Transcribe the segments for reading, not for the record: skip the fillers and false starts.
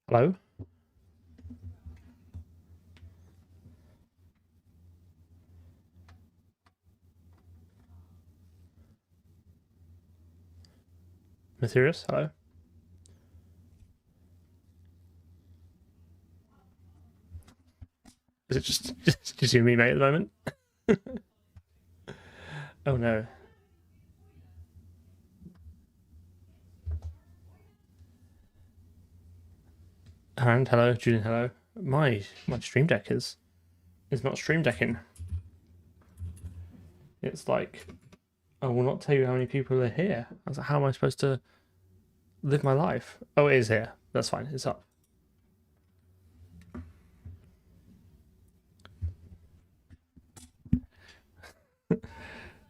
Hello? Mysterious? Hello? Is it just you and me, mate, at the moment? Oh no. And hello, Julian, hello. My stream deck is not stream decking. It's like, I will not tell you how many people are here. I was like, how am I supposed to live my life? Oh, it is here. That's fine, it's up.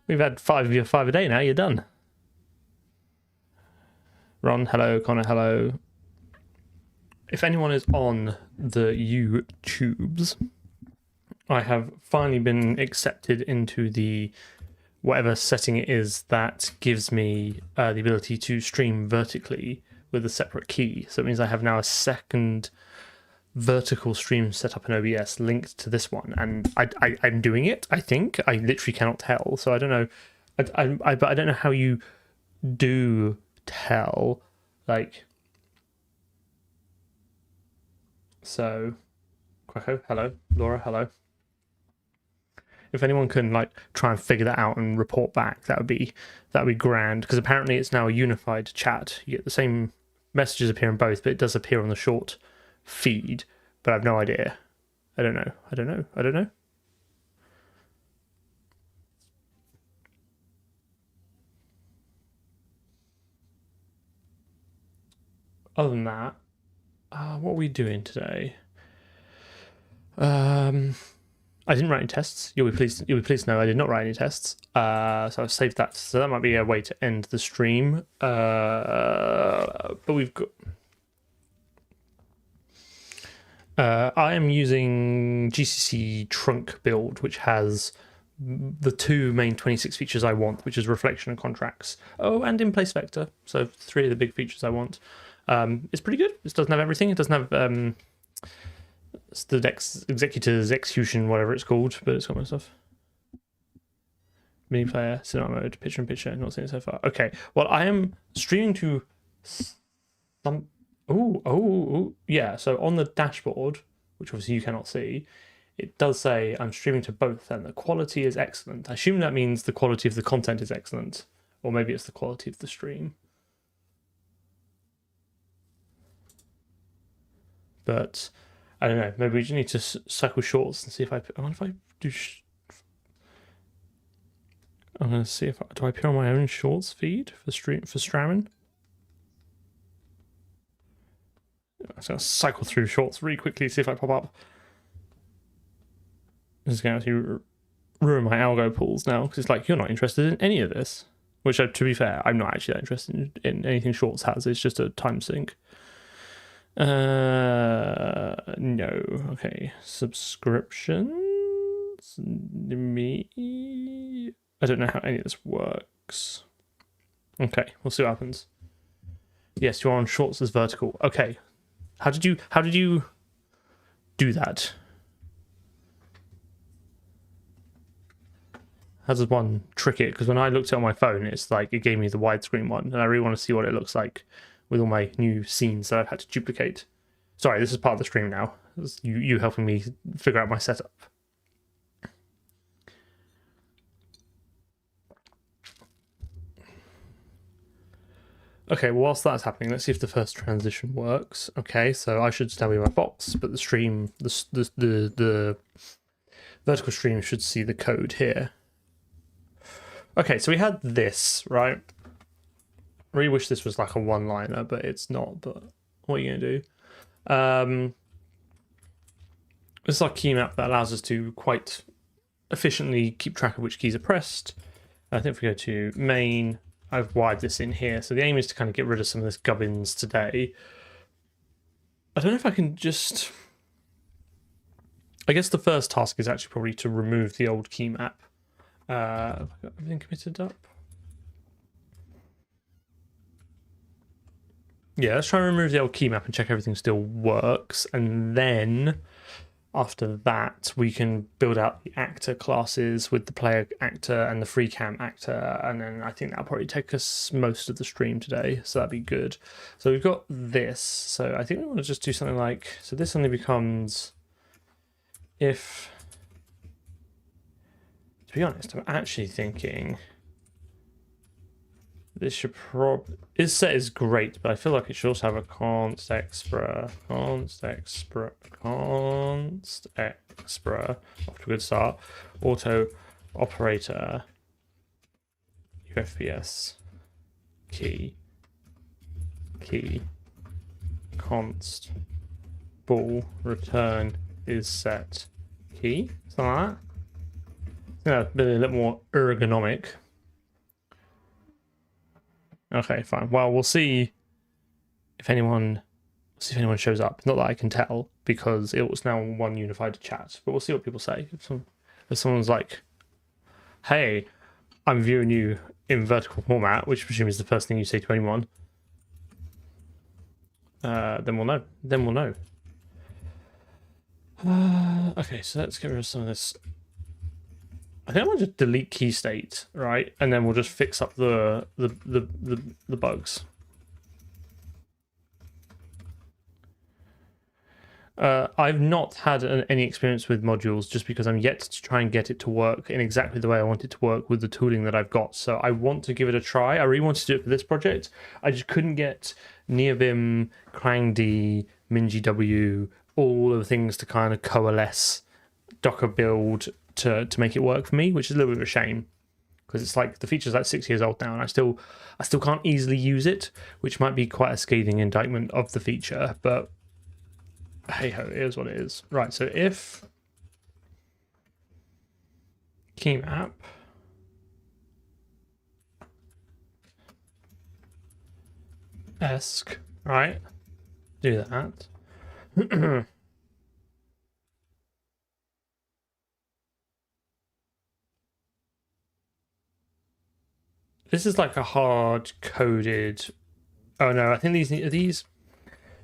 We've had five a day now, you're done. Ron, hello, Connor, hello. If anyone is on the YouTubes, I have finally been accepted into the whatever setting it is that gives me the ability to stream vertically with a separate key. So it means I have now a second vertical stream set up in OBS linked to this one, and I'm doing it. I think I literally cannot tell, so I don't know. But I don't know how you do tell, like. So, Quacko, hello, Laura, hello. If anyone can like try and figure that out and report back, that would be grand, because apparently it's now a unified chat. You get the same messages appear in both, but it does appear on the short feed. But I have no idea. I don't know. Other than that, what are we doing today? I didn't write any tests. You'll be pleased to know I did not write any tests. So I've saved that. So that might be a way to end the stream. But we've got. I am using GCC trunk build, which has the two main 26 features I want, which is reflection and contracts. Oh, and in place vector. So 3 of the big features I want. It's pretty good. It doesn't have everything. It doesn't have the Dex executors, execution, whatever it's called, but it's got my stuff. Mini player, cinema mode, picture in picture. Not seen it so far. Okay. Well, I am streaming to some. Oh, yeah. So on the dashboard, which obviously you cannot see, it does say I'm streaming to both, and the quality is excellent. I assume that means the quality of the content is excellent, or maybe it's the quality of the stream. But I don't know. Maybe we just need to cycle shorts and see if I wonder if I do. I'm gonna see if do I appear on my own shorts feed for streaming. I'm just gonna cycle through shorts really quickly, see if I pop up. This is going to ruin my algo pools now, because it's like, you're not interested in any of this. Which, to be fair, I'm not actually that interested in anything shorts has. It's just a time sync. No. Okay. Subscriptions? Me? I don't know how any of this works. Okay, we'll see what happens. Yes, you're on shorts as vertical. Okay. How did you do that? How does one trick it? Because when I looked at it on my phone, it's like it gave me the widescreen one, and I really want to see what it looks like with all my new scenes that I've had to duplicate. Sorry, this is part of the stream now. It's you helping me figure out my setup. Okay, well, whilst that's happening, let's see if the first transition works. Okay, so I should still be my box, but the stream, the vertical stream should see the code here. Okay, so we had this, right? I really wish this was like a one-liner, but it's not. But what are you going to do? This is our key map that allows us to quite efficiently keep track of which keys are pressed. I think if we go to main, I've wired this in here. So the aim is to kind of get rid of some of this gubbins today. I don't know if I can just... I guess the first task is actually probably to remove the old key map. Have I got everything committed up? Yeah, let's try and remove the old key map and check everything still works. And then after that, we can build out the actor classes with the player actor and the free cam actor. And then I think that'll probably take us most of the stream today. So that'd be good. So we've got this. So I think we want to just do something like, so this only becomes if, to be honest, I'm actually thinking this should is set is great, but I feel like it should also have a const expra, off to a good start, auto operator, UFPS, key, const, ball, return is set, key, something like that. Yeah, a little more ergonomic. Okay, fine. Well, we'll see if anyone shows up. Not that I can tell because it was now one unified chat, but we'll see what people say. If someone's like, "Hey, I'm viewing you in vertical format," which I presume is the first thing you say to anyone, then we'll know. Okay, so let's get rid of some of this. I think I'm gonna just delete key state, right? And then we'll just fix up the bugs. I've not had any experience with modules just because I'm yet to try and get it to work in exactly the way I want it to work with the tooling that I've got. So I want to give it a try. I really wanted to do it for this project. I just couldn't get NeoVim, CrangD, MinGW, all of the things to kind of coalesce Docker build to make it work for me, which is a little bit of a shame because it's like the feature's like 6 years old now and I still can't easily use it, which might be quite a scathing indictment of the feature, but hey ho, it is what it is. Right, so if key map esc, right, do that. This is like a hard-coded... Oh no, I think these...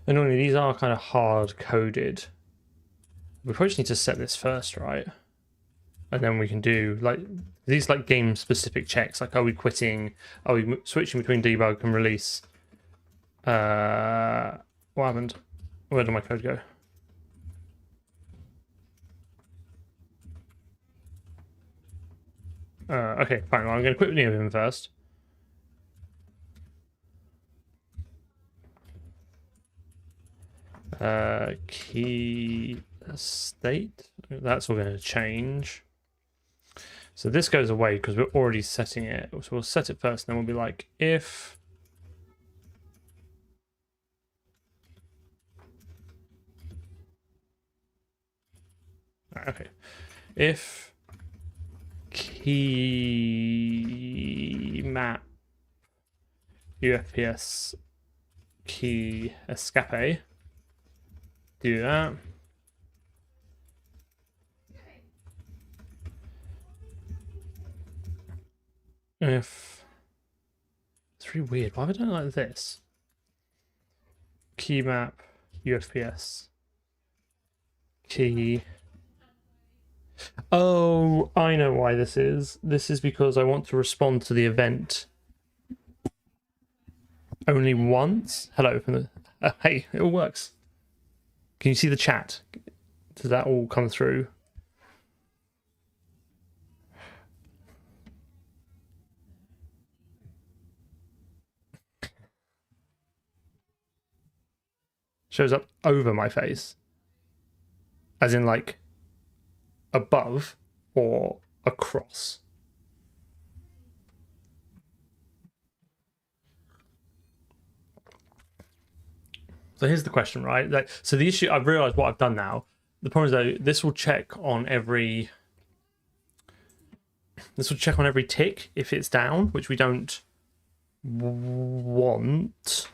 Annoyingly, these are kind of hard-coded. We probably just need to set this first, right? And then we can do, like, these like game-specific checks. Like, are we quitting? Are we switching between debug and release? What happened? Where did my code go? Okay, fine. Well, I'm going to quit NeoVim first. Key state. That's all going to change. So this goes away because we're already setting it. So we'll set it first, and then we'll be like, if... Okay. If key map UFPS key escape, do that. If it's really weird, why have I done it like this? Key map UFPS key. Oh, I know why this is. This is because I want to respond to the event only once. Hello. Hey, it all works. Can you see the chat? Does that all come through? Shows up over my face. As in like above or across. So here's the question, right? Like, so the issue, I've realized what I've done now. The problem is though, this will check on every tick if it's down, which we don't want.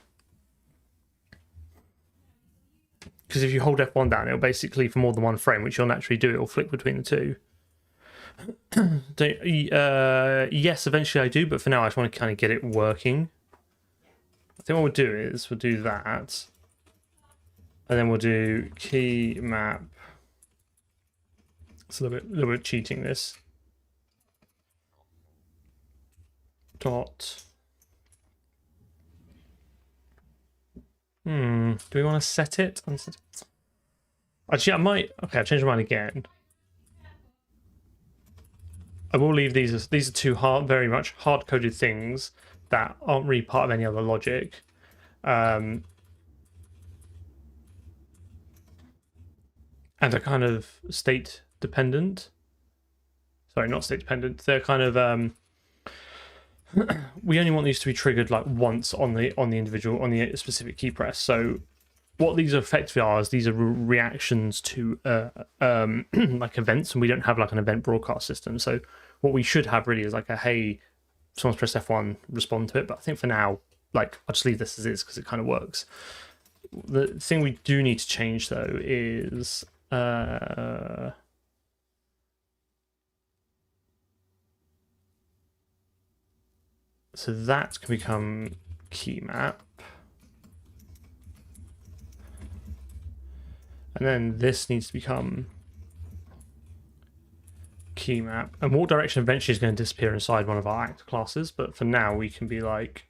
Because if you hold F1 down, it'll basically, for more than one frame, which you'll naturally do, it'll flick between the two. Yes, eventually I do, but for now I just want to kind of get it working. I think what we'll do is we'll do that, and then we'll do key map. It's a little bit cheating this. Dot. Do we want to set it? Actually, I might. Okay, I've changed my mind again. I will leave these as these are two very much hard-coded things that aren't really part of any other logic. And are kind of state dependent. Sorry, not state dependent. They're kind of we only want these to be triggered like once on the individual on the specific key press. So what these effectively are is these are reactions to like events, and we don't have like an event broadcast system. So what we should have really is like a hey, someone's pressed F1, respond to it. But I think for now, like I'll just leave this as is because it kind of works. The thing we do need to change though is so that can become key map. And then this needs to become key map. And warp direction eventually is going to disappear inside one of our actor classes, but for now we can be like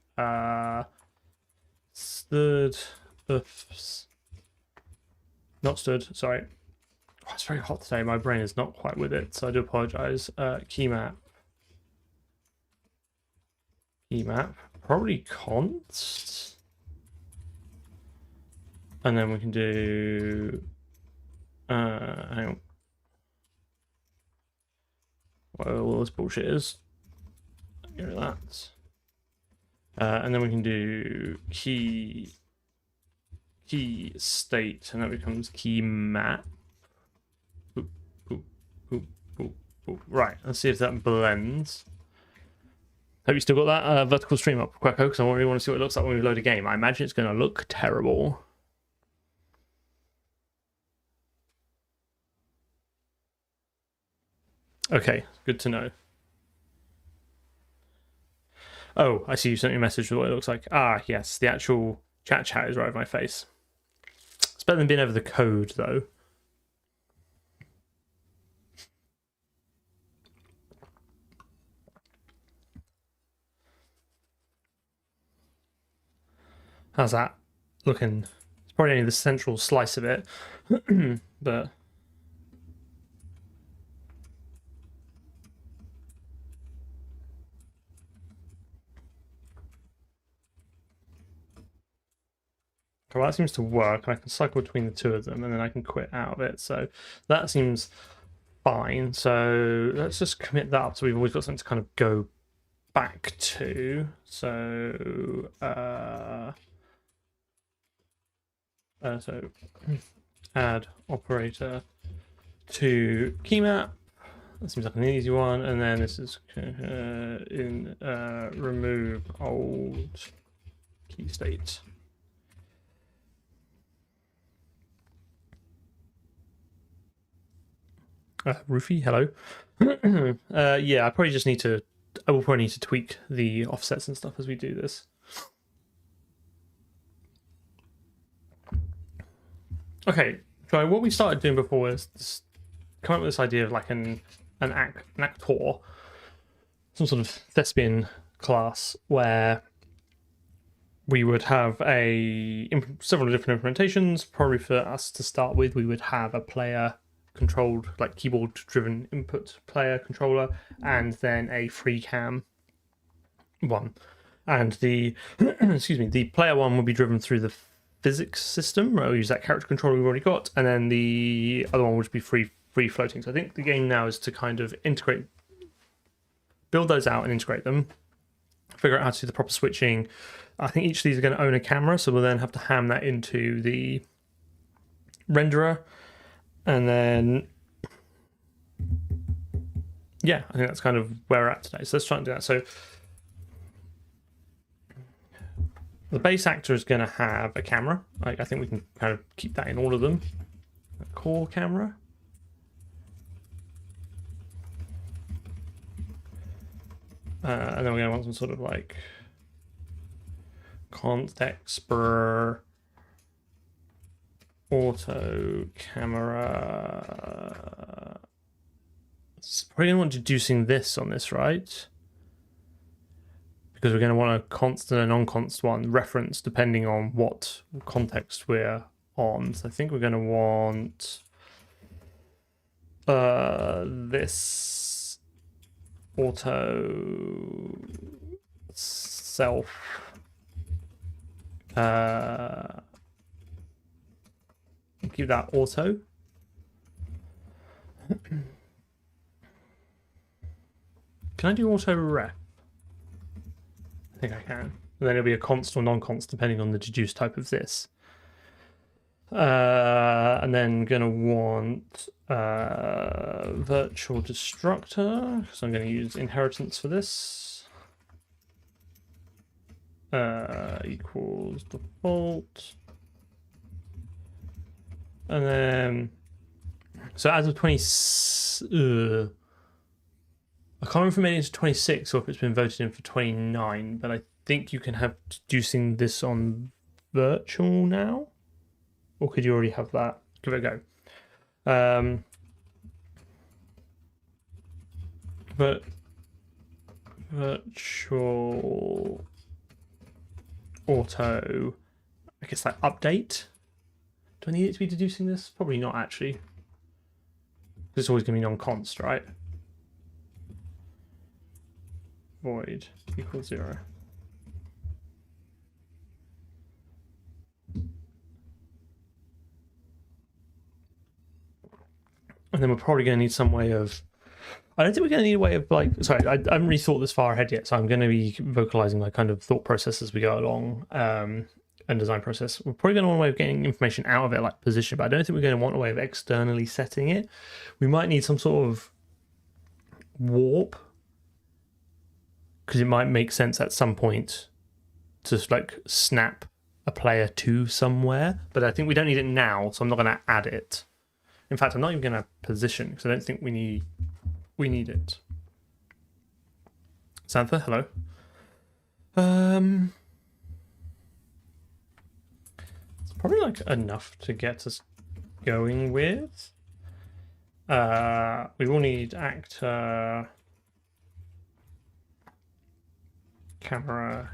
stood, oops, not stood, sorry. Oh, it's very hot today, my brain is not quite with it, so I do apologize. Key map, probably const. And then we can do hang on. Well, all this bullshit is. Get rid of that. And then we can do key state, and that becomes key map. Boop, boop, boop, boop, boop. Right, let's see if that blends. Hope you still got that vertical stream up, Quacko, because I really want to see what it looks like when we load a game. I imagine it's going to look terrible. Okay, good to know. Oh, I see you sent me a message with what it looks like. Ah, yes, the actual chat is right over my face. It's better than being over the code, though. How's that looking? It's probably only the central slice of it, but... Well, that seems to work. I can cycle between the two of them, and then I can quit out of it. So that seems fine. So let's just commit that up. So we've always got something to kind of go back to. So so add operator to key map. That seems like an easy one. And then this is in remove old key state. Roofy, hello. Yeah, I probably just need to. I will probably need to tweak the offsets and stuff as we do this. Okay, so what we started doing before was come up with this idea of like an actor, some sort of thespian class where we would have several different implementations. Probably for us to start with, we would have a player controlled, like keyboard driven input player controller, and then a free cam one. And the excuse me, the player one will be driven through the physics system. We'll use that character controller we've already got, and then the other one would be free floating. So I think the game now is to kind of build those out and integrate them, figure out how to do the proper switching. I think each of these are going to own a camera, so we'll then have to ham that into the renderer. And then, yeah, I think that's kind of where we're at today. So let's try and do that. So the base actor is going to have a camera. I think we can kind of keep that in all of them. A core camera. And then we're going to want some sort of like const.expr auto camera. It's probably going to want deducing this on this, right? Because we're going to want a constant and non-const one reference depending on what context we're on. So I think we're going to want this auto self keep that auto. Can I do auto ref? I think I can. And then it'll be a const or non-const depending on the deduced type of this. And then gonna want virtual destructor, so I'm going to use inheritance for this. Equals default. And then, so as of 20, I can't remember if it made it into 26 or if it's been voted in for 29, but I think you can have deducing this on virtual now. Or could you already have that? Give it a go. But virtual auto, I guess like update. Do I need it to be deducing this? Probably not actually. It's always going to be non-const, right? Void equals 0. And then we're probably going to need some way of... I don't think we're going to need a way of like... Sorry, I haven't really thought this far ahead yet, so I'm going to be vocalizing my kind of thought process as we go along and design process. We're probably going to want a way of getting information out of it, like position, but I don't think we're going to want a way of externally setting it. We might need some sort of warp, because it might make sense at some point to like snap a player to somewhere, but I think we don't need it now, so I'm not going to add it. In fact, I'm not even going to position because I don't think we need it. Santha, hello. It's probably like enough to get us going with. We will need actor, camera.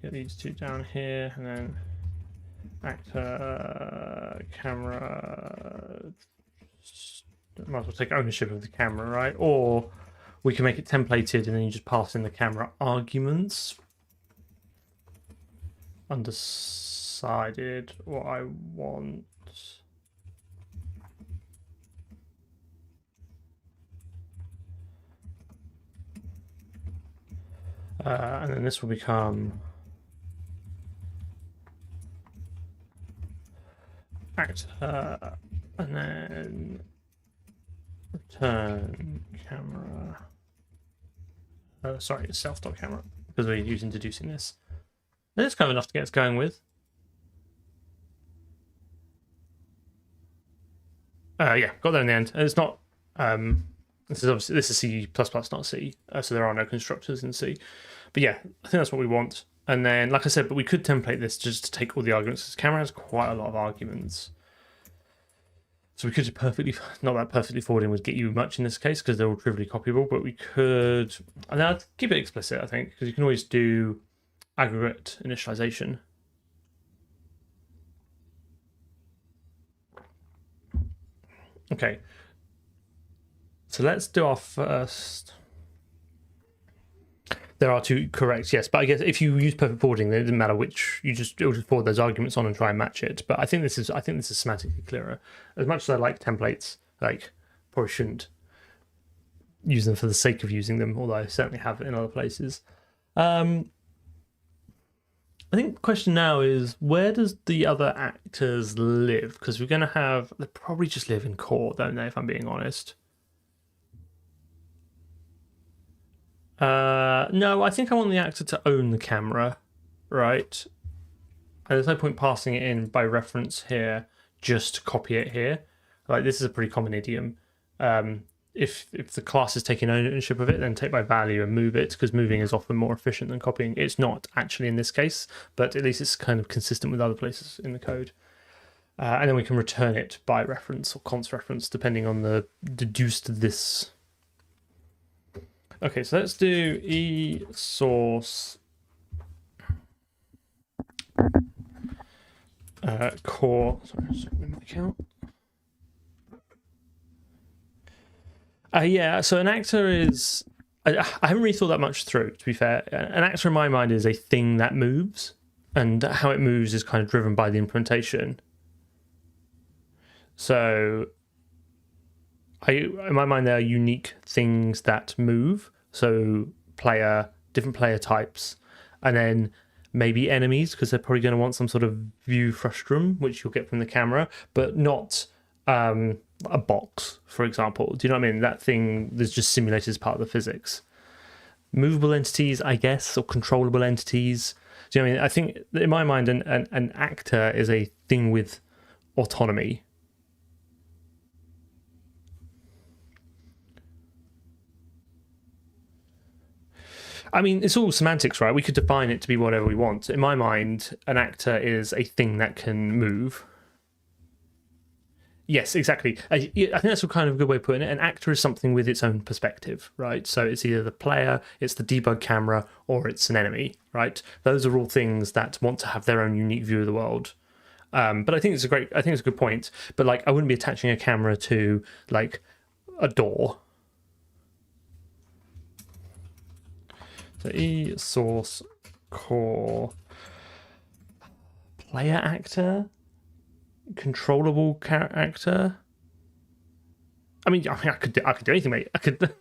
Get these two down here, and then actor, camera. Might as well take ownership of the camera, right? Or we can make it templated and then you just pass in the camera arguments. Undecided what I want. And then this will become actor, and then return camera. Sorry, it's self.camera because we're using deducing this. And it's kind of enough to get us going with. Yeah, got there in the end. And it's not. This is C++, not C, so there are no constructors in C. But yeah, I think that's what we want. And then, like I said, but we could template this just to take all the arguments. This camera has quite a lot of arguments. So we could just not that perfectly forwarding would get you much in this case because they're all trivially copyable, but we could, and I'd keep it explicit, I think, because you can always do aggregate initialization. Okay. So let's do our first. There are two correct, yes, but I guess if you use perfect forwarding, then it doesn't matter which. It'll just forward those arguments on and try and match it. But I think this is semantically clearer. As much as I like templates, like probably shouldn't use them for the sake of using them, although I certainly have in other places. I think the question now is, where does the other actors live? Because we're going to have, they probably just live in core, don't they, if I'm being honest. No, I think I want the actor to own the camera, right? And there's no point passing it in by reference here just to copy it here. Like, this is a pretty common idiom. if the class is taking ownership of it, then take by value and move it, because moving is often more efficient than copying. It's not actually in this case, but at least it's kind of consistent with other places in the code. And then we can return it by reference or const reference, depending on the deduced this. Okay, so let's do e source core. Sorry, my account. Yeah, so an actor is. I haven't really thought that much through, to be fair. An actor in my mind is a thing that moves, and how it moves is kind of driven by the implementation. So, in my mind, there are unique things that move. So, different player types, and then maybe enemies, because they're probably going to want some sort of view frustum, which you'll get from the camera, but not a box, for example. Do you know what I mean? That thing that's just simulated as part of the physics. Movable entities, I guess, or controllable entities. Do you know what I mean? I think, in my mind, an actor is a thing with autonomy. I mean, it's all semantics, right? We could define it to be whatever we want. In my mind, an actor is a thing that can move. Yes, exactly. I think that's a kind of good way of putting it. An actor is something with its own perspective, right? So it's either the player, it's the debug camera, or it's an enemy, right? Those are all things that want to have their own unique view of the world. But I think it's a good point. But like, I wouldn't be attaching a camera to like a door. So e source core player actor, controllable actor. I mean, I could do anything, mate. I could.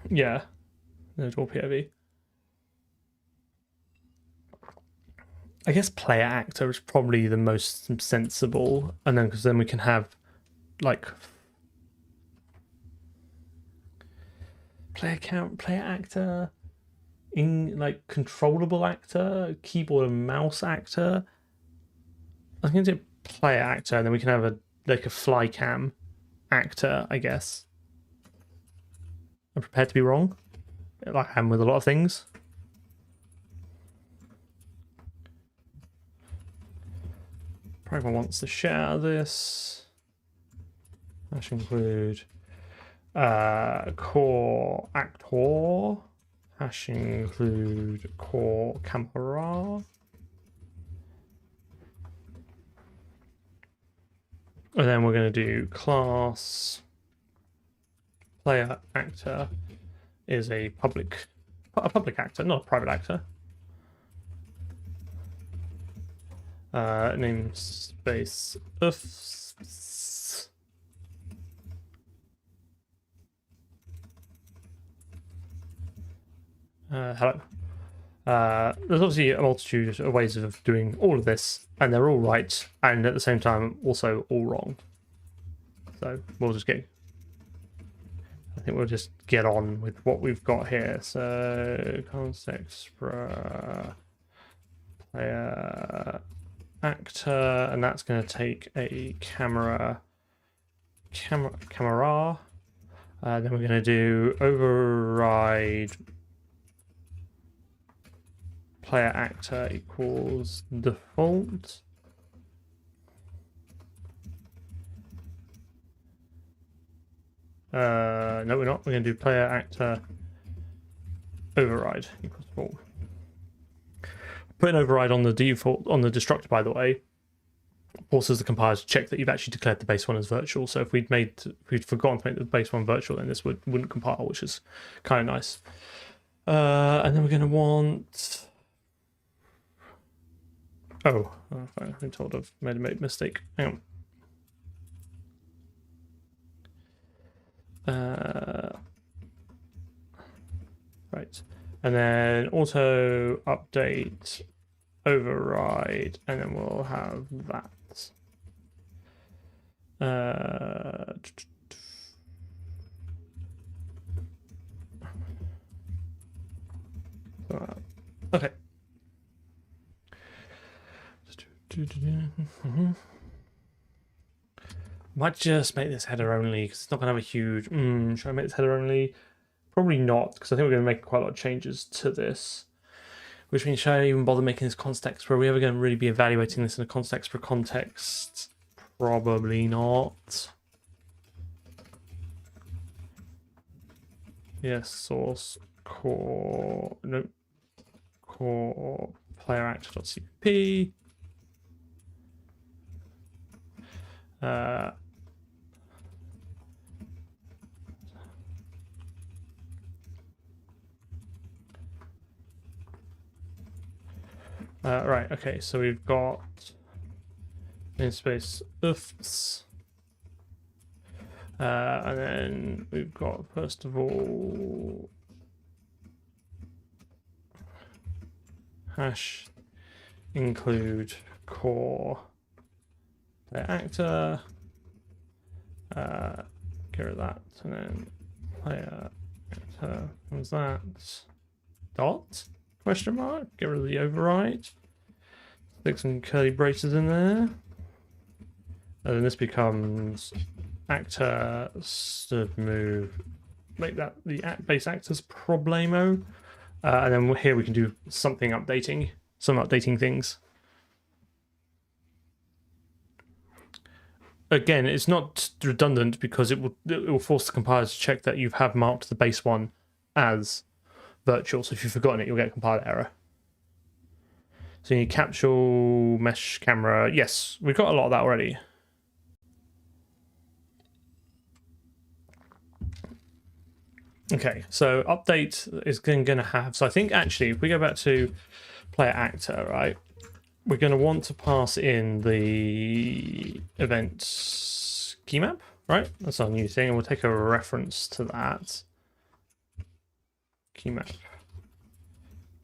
Yeah, no door POV. I guess player actor is probably the most sensible, and then because then we can have like player actor, in like controllable actor, keyboard and mouse actor. I think it's player actor, and then we can have a fly cam actor, I guess. I'm prepared to be wrong, like I am with a lot of things. Probably wants to share this. That should include core actor. Hash include core camera. And then we're going to do class player actor is a public actor, not a private actor. Namespace oofs. Hello. There's obviously a multitude of ways of doing all of this, and they're all right, and at the same time also all wrong. So we'll just get on with what we've got here. So context player actor, and that's going to take a camera. Then we're going to do override player actor equals default. No, we're not. We're going to do player actor override equals default. Put an override on the default on the destructor, by the way, forces the compiler to check that you've actually declared the base one as virtual. So if we'd forgotten to make the base one virtual, then this wouldn't compile, which is kind of nice. And then we're going to want. Oh, I've been told I've made a mistake. Hang on. Right, and then auto update override, and then we'll have that. Okay. Might just make this header only because it's not going to have a huge. Should I make this header only? Probably not, because I think we're going to make quite a lot of changes to this. Which means, should I even bother making this context? Were we ever going to really be evaluating this in a context for context? Probably not. Yes, source core. Nope. Core player actor.cpp. Right, okay, so we've got namespace ifs. And then we've got, first of all, hash include core player actor. Get rid of that, and then player actor comes that. Dot? Question mark? Get rid of the override. Stick some curly braces in there. And then this becomes actor submove. Make that the base actor's problemo. And then here we can do something updating, some updating things. Again, it's not redundant because it will force the compiler to check that you have marked the base one as virtual. So if you've forgotten it, you'll get a compiler error. So you need capsule, mesh camera. Yes, we've got a lot of that already. Okay, so update is going to have. So I think actually, if we go back to player actor, right, we're going to want to pass in the event key map, right? That's our new thing, and we'll take a reference to that. Key map.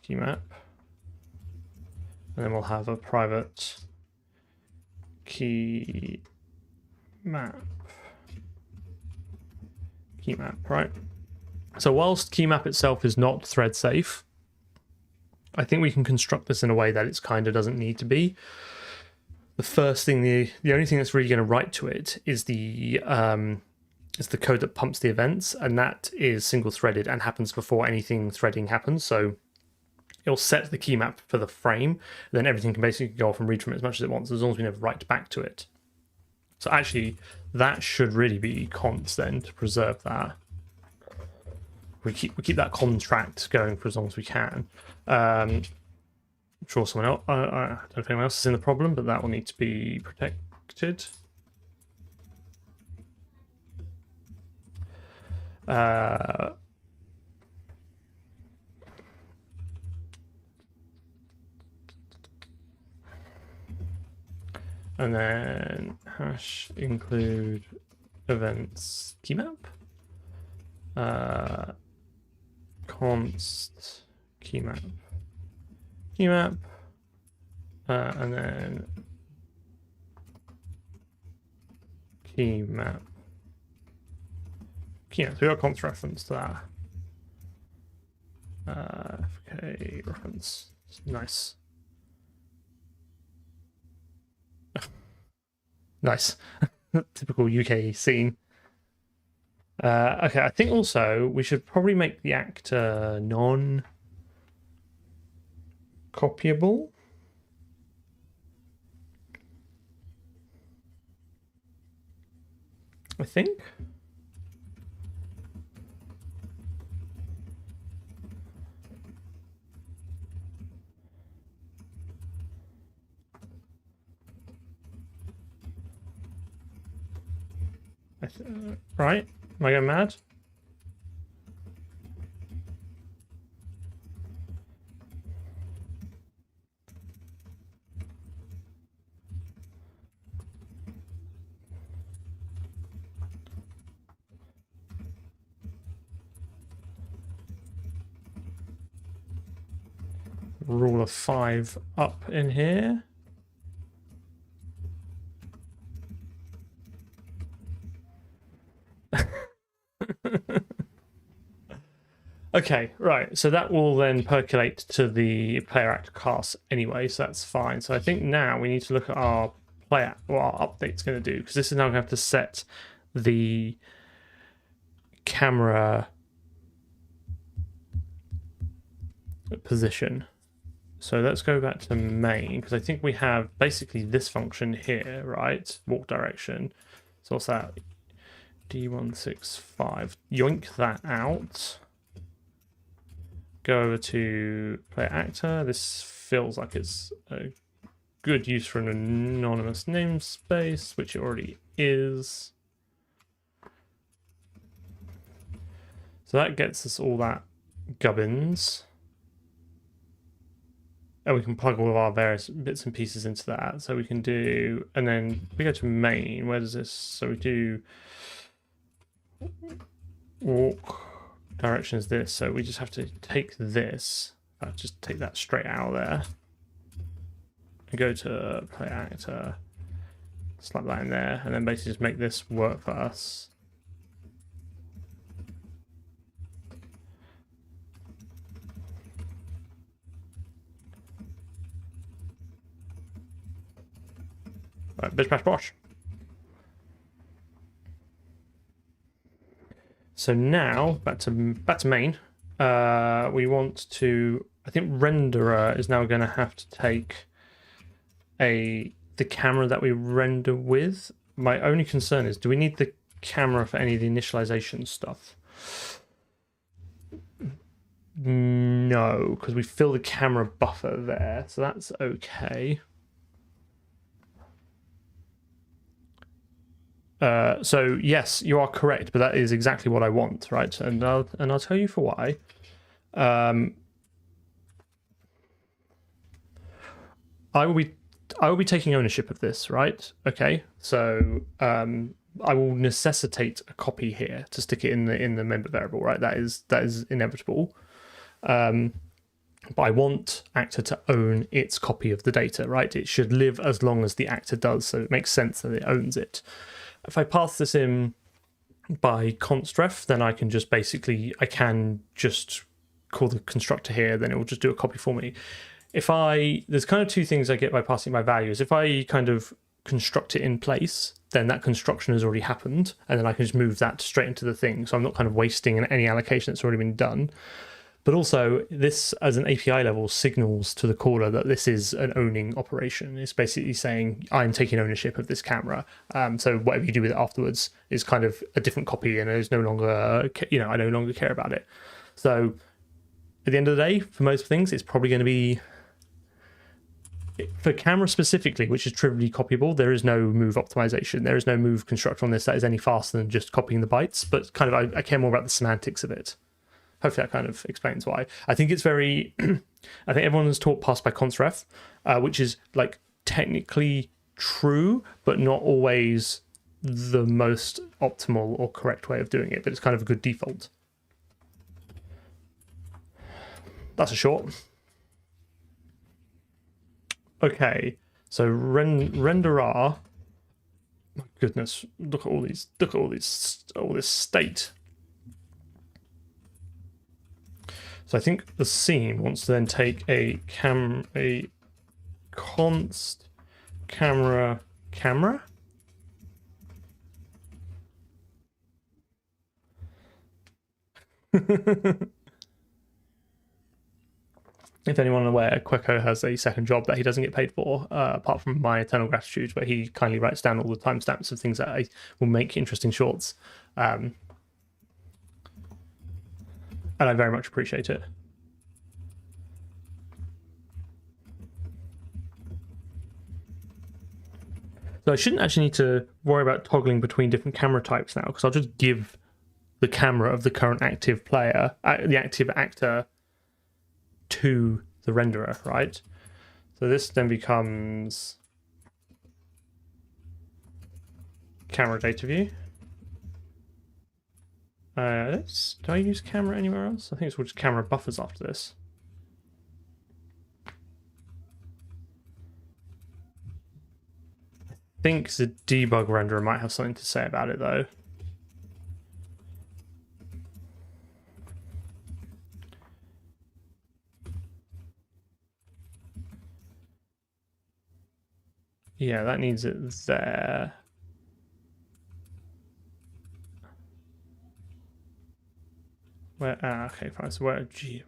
And then we'll have a private key map, right? So whilst key map itself is not thread safe, I think we can construct this in a way that it's kind of doesn't need to be. The first thing, the only thing that's really going to write to it is the code that pumps the events, and that is single threaded and happens before anything threading happens. So it'll set the key map for the frame, and then everything can basically go off and read from it as much as it wants, as long as we never write back to it. So actually, that should really be const then to preserve that. We keep that contract going for as long as we can. I'm sure someone else, I don't know if anyone else is in the problem, but that will need to be protected. And then hash include events key map. Const key map, and then key map. So we got const reference to that. Okay, reference. Nice. Nice. Typical UK scene. Okay, I think also we should probably make the actor non-copyable. I think. Right? Am I going mad? Rule of 5 up in here. Okay, right. So that will then percolate to the player actor class anyway, so that's fine. So I think now we need to look at our what our update's going to do, because this is now going to have to set the camera position. So let's go back to main, because I think we have basically this function here, right? Walk direction. So what's that? D165. Yoink that out. Go over to player actor. This feels like it's a good use for an anonymous namespace, which it already is. So that gets us all that gubbins. And we can plug all of our various bits and pieces into that. So we can do, and then we go to main. Where does this? So we do walk direction is this. So we just have to take this. I'll just take that straight out of there. And go to play actor. Slap that in there, and then basically just make this work for us. Right, bish bash bosh. So now back to main. We want to. I think renderer is now going to have to take the camera that we render with. My only concern is, do we need the camera for any of the initialization stuff? No, because we fill the camera buffer there, so that's okay. So yes, you are correct, but that is exactly what I want, right? And I'll tell you for why. I will be taking ownership of this, right? Okay, so I will necessitate a copy here to stick it in the member variable, right? That is inevitable. But I want actor to own its copy of the data, right? It should live as long as the actor does, so it makes sense that it owns it. If I pass this in by constref, then I can just call the constructor here, then it will just do a copy for me. There's kind of two things I get by passing my values. If I kind of construct it in place, then that construction has already happened, and then I can just move that straight into the thing. So I'm not kind of wasting any allocation that's already been done. But also, this as an API level signals to the caller that this is an owning operation. It's basically saying, I'm taking ownership of this camera. So whatever you do with it afterwards is kind of a different copy, and it's no longer, I no longer care about it. So at the end of the day, for most things, it's probably going to be, for camera specifically, which is trivially copyable, there is no move optimization. There is no move constructor on this that is any faster than just copying the bytes. But kind of, I care more about the semantics of it. Hopefully that kind of explains why. I think it's very, I think everyone has taught pass by constref, which is like technically true, but not always the most optimal or correct way of doing it, but it's kind of a good default. That's a short. Okay, so renderer, my goodness, look at all this state. So I think the scene wants to then take a const camera. If anyone aware, Queco has a second job that he doesn't get paid for, apart from my eternal gratitude, where he kindly writes down all the timestamps of things that I will make interesting shorts. And I very much appreciate it. So I shouldn't actually need to worry about toggling between different camera types now, because I'll just give the camera of the current active player, the active actor, to the renderer, right? So this then becomes camera data view. Do I use camera anywhere else? I think it's just camera buffers after this. I think the debug renderer might have something to say about it though. Yeah, that needs it there. Where? Okay, fine. So where? G.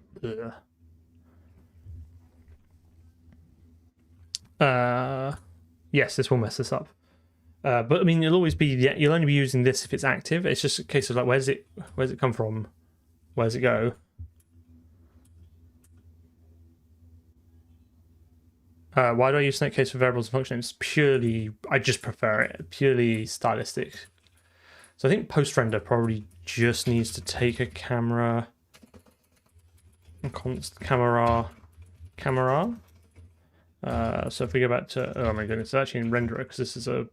Yes, this will mess this up. But I mean, you'll always be. Yeah, you'll only be using this if it's active. It's just a case of like, where's it come from? Where's it go? Why do I use snake case for variables and functions? Purely, I just prefer it. Purely stylistic. So I think post render probably just needs to take a camera. Const camera. So if we go back to, oh my goodness, it's actually in renderer because this is a.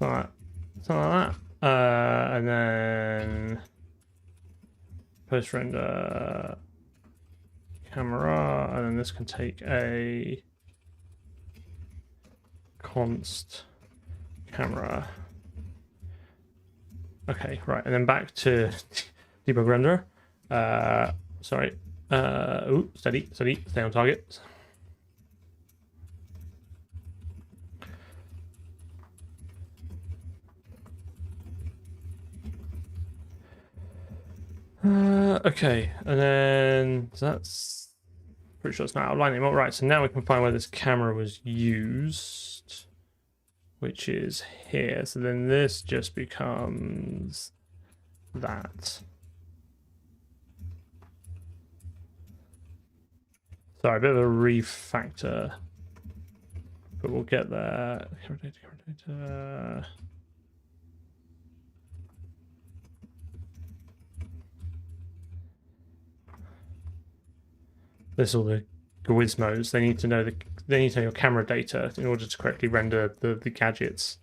Something like that. And then post render camera, and then this can take a const camera. Okay, right, and then back to debug renderer. Sorry. Ooh, steady, stay on target. Okay, and then so that's pretty sure it's not outlining. All right, so now we can find where this camera was used, which is here. So then this just becomes that. Sorry, a bit of a refactor, but we'll get there. Camera data. There's all the gizmos. They need to know your camera data in order to correctly render the gadgets.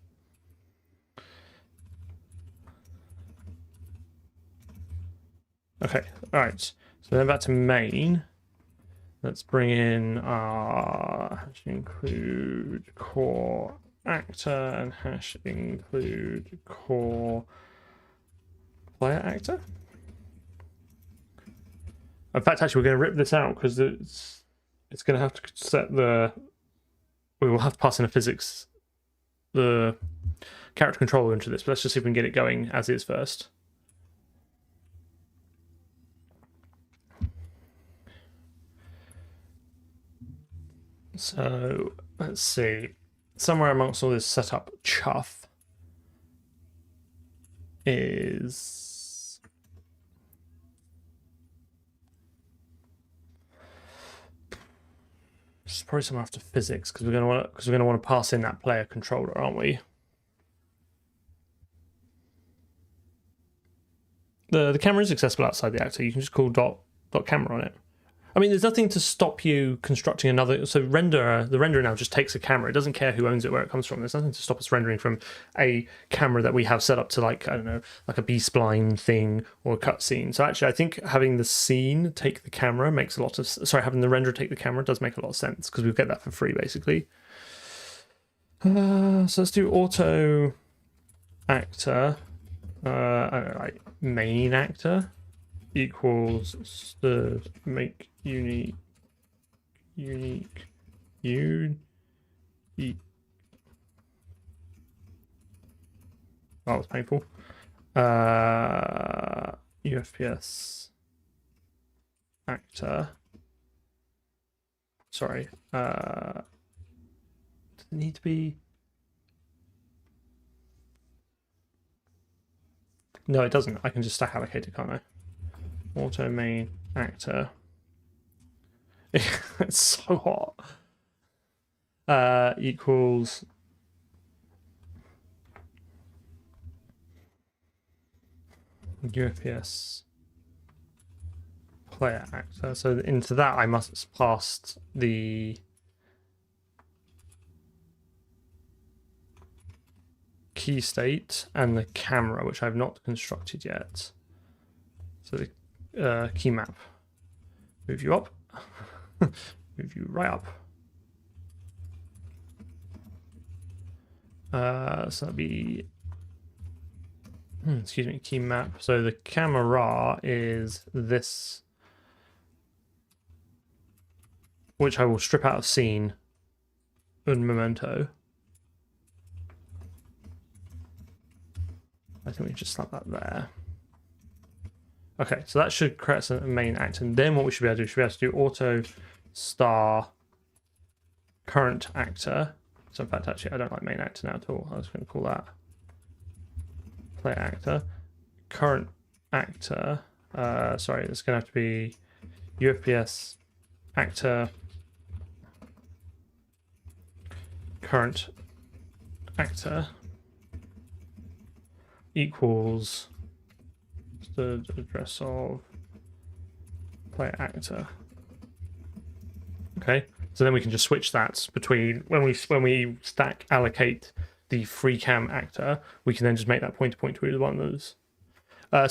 Okay, all right. So then back to main. Let's bring in our hash include core actor and hash include core player actor. In fact, actually, we're going to rip this out because it's going to have to set the. We will have to pass in a physics, the character controller into this. But let's just see if we can get it going as is first. So let's see. Somewhere amongst all this setup chuff is it's probably somewhere after physics because we're going to want to pass in that player controller, aren't we? The camera is accessible outside the actor. You can just call dot camera on it. I mean, there's nothing to stop you constructing another. So the renderer now just takes a camera. It doesn't care who owns it, where it comes from. There's nothing to stop us rendering from a camera that we have set up to, like, I don't know, like a B-spline thing or a cutscene. So actually, I think having the scene take the camera makes a lot of. Sorry, having the renderer take the camera does make a lot of sense because we'll get that for free, basically. So let's do auto actor. I don't know, like main actor equals the make unique that was painful. UFPS actor. Sorry. Does it need to be? No, it doesn't. I can just stack allocate it, can't I? Auto main actor. It's so hot. Equals UFPS player actor. So into that I must pass the key state and the camera, which I've not constructed yet. So the key map. Move you up. Move you right up. So that'd be excuse me, key map. So the camera is this, which I will strip out of scene un momento. I think we just slap that there. Okay, so that should create a main actor. And then what we should be able to do, we should be able to do auto star current actor. So in fact, actually, I don't like main actor now at all. I was going to call that play actor. Current actor. Sorry, it's going to have to be UFPS actor current actor equals the address of play actor. Okay, so then we can just switch that between when we stack allocate the free cam actor, we can then just make that point to one of those.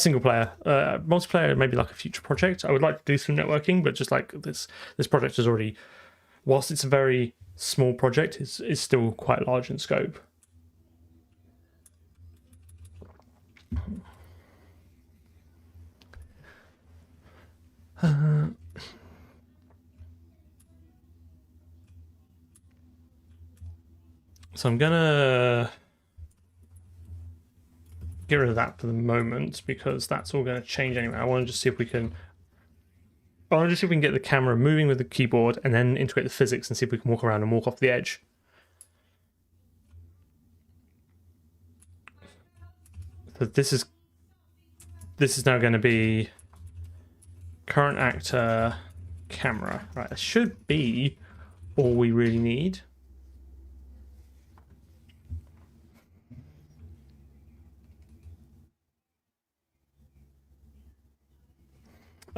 Single player, multiplayer, maybe like a future project. I would like to do some networking, but just like this project is already, whilst it's a very small project, is still quite large in scope. So I'm gonna get rid of that for the moment because that's all going to change anyway. I want to just see if we can. I want to just see if we can get the camera moving with the keyboard and then integrate the physics and see if we can walk around and walk off the edge. So this is now going to be current actor camera. Right, that should be all we really need.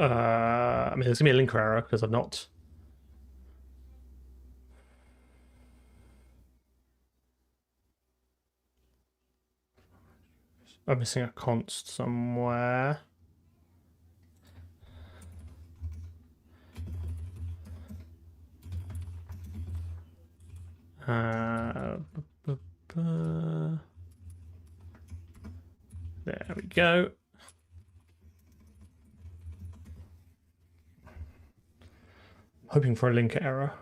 I mean, there's gonna be a linker error because I'm not. I'm missing a const somewhere. There we go. Hoping for a linker error.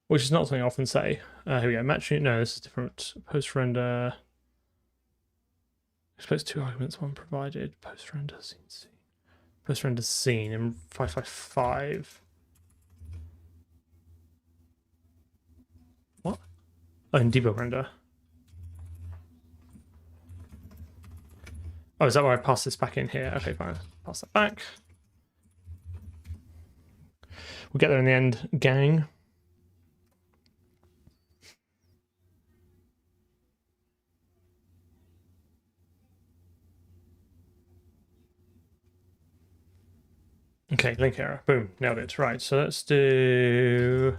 Which is not something I often say. Here we go. Match. No, this is different. Post render. Expects 2 arguments, one provided. Post render scene. Post render scene in 555. What? Oh, in debug render. Oh, is that where I pass this back in here? Okay, fine. Pass that back. We'll get there in the end, gang. Okay, link error. Boom, nailed it. Right, so let's do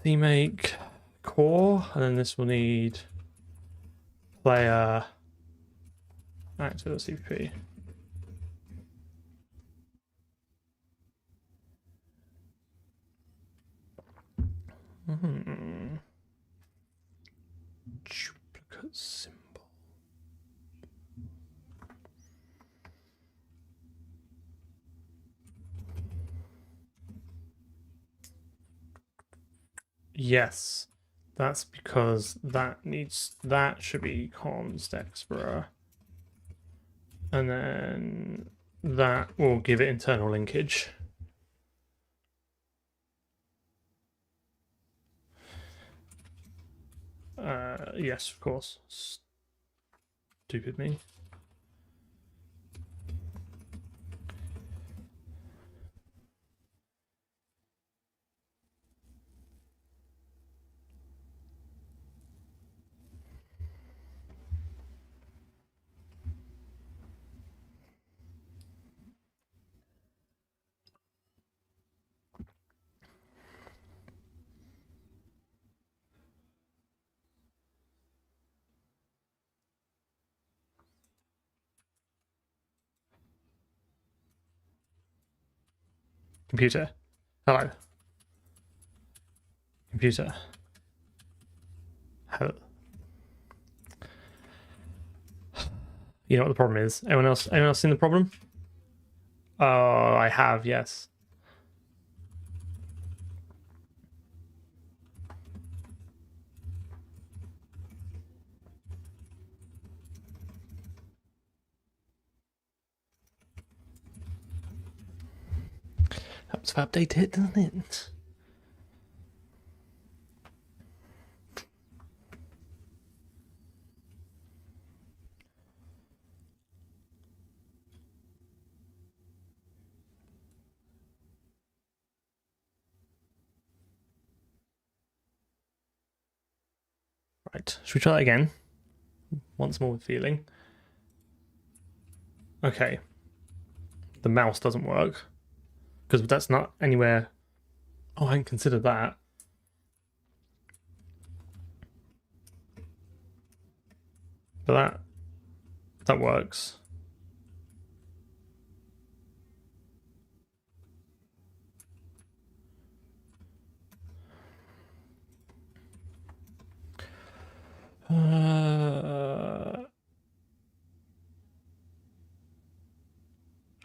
themake core, and then this will need player actor.cpp. Duplicate symbol. Yes, that's because that should be const explorer, and then that will give it internal linkage. Yes, of course. Stupid me. Computer. Hello. Computer. You know what the problem is? Anyone else? Anyone else seen the problem? Oh, I have. Yes. Helps to update it, doesn't it? Right. Should we try that again? Once more with feeling. Okay. The mouse doesn't work because that's not anywhere. Oh, I hadn't considered that. But that works.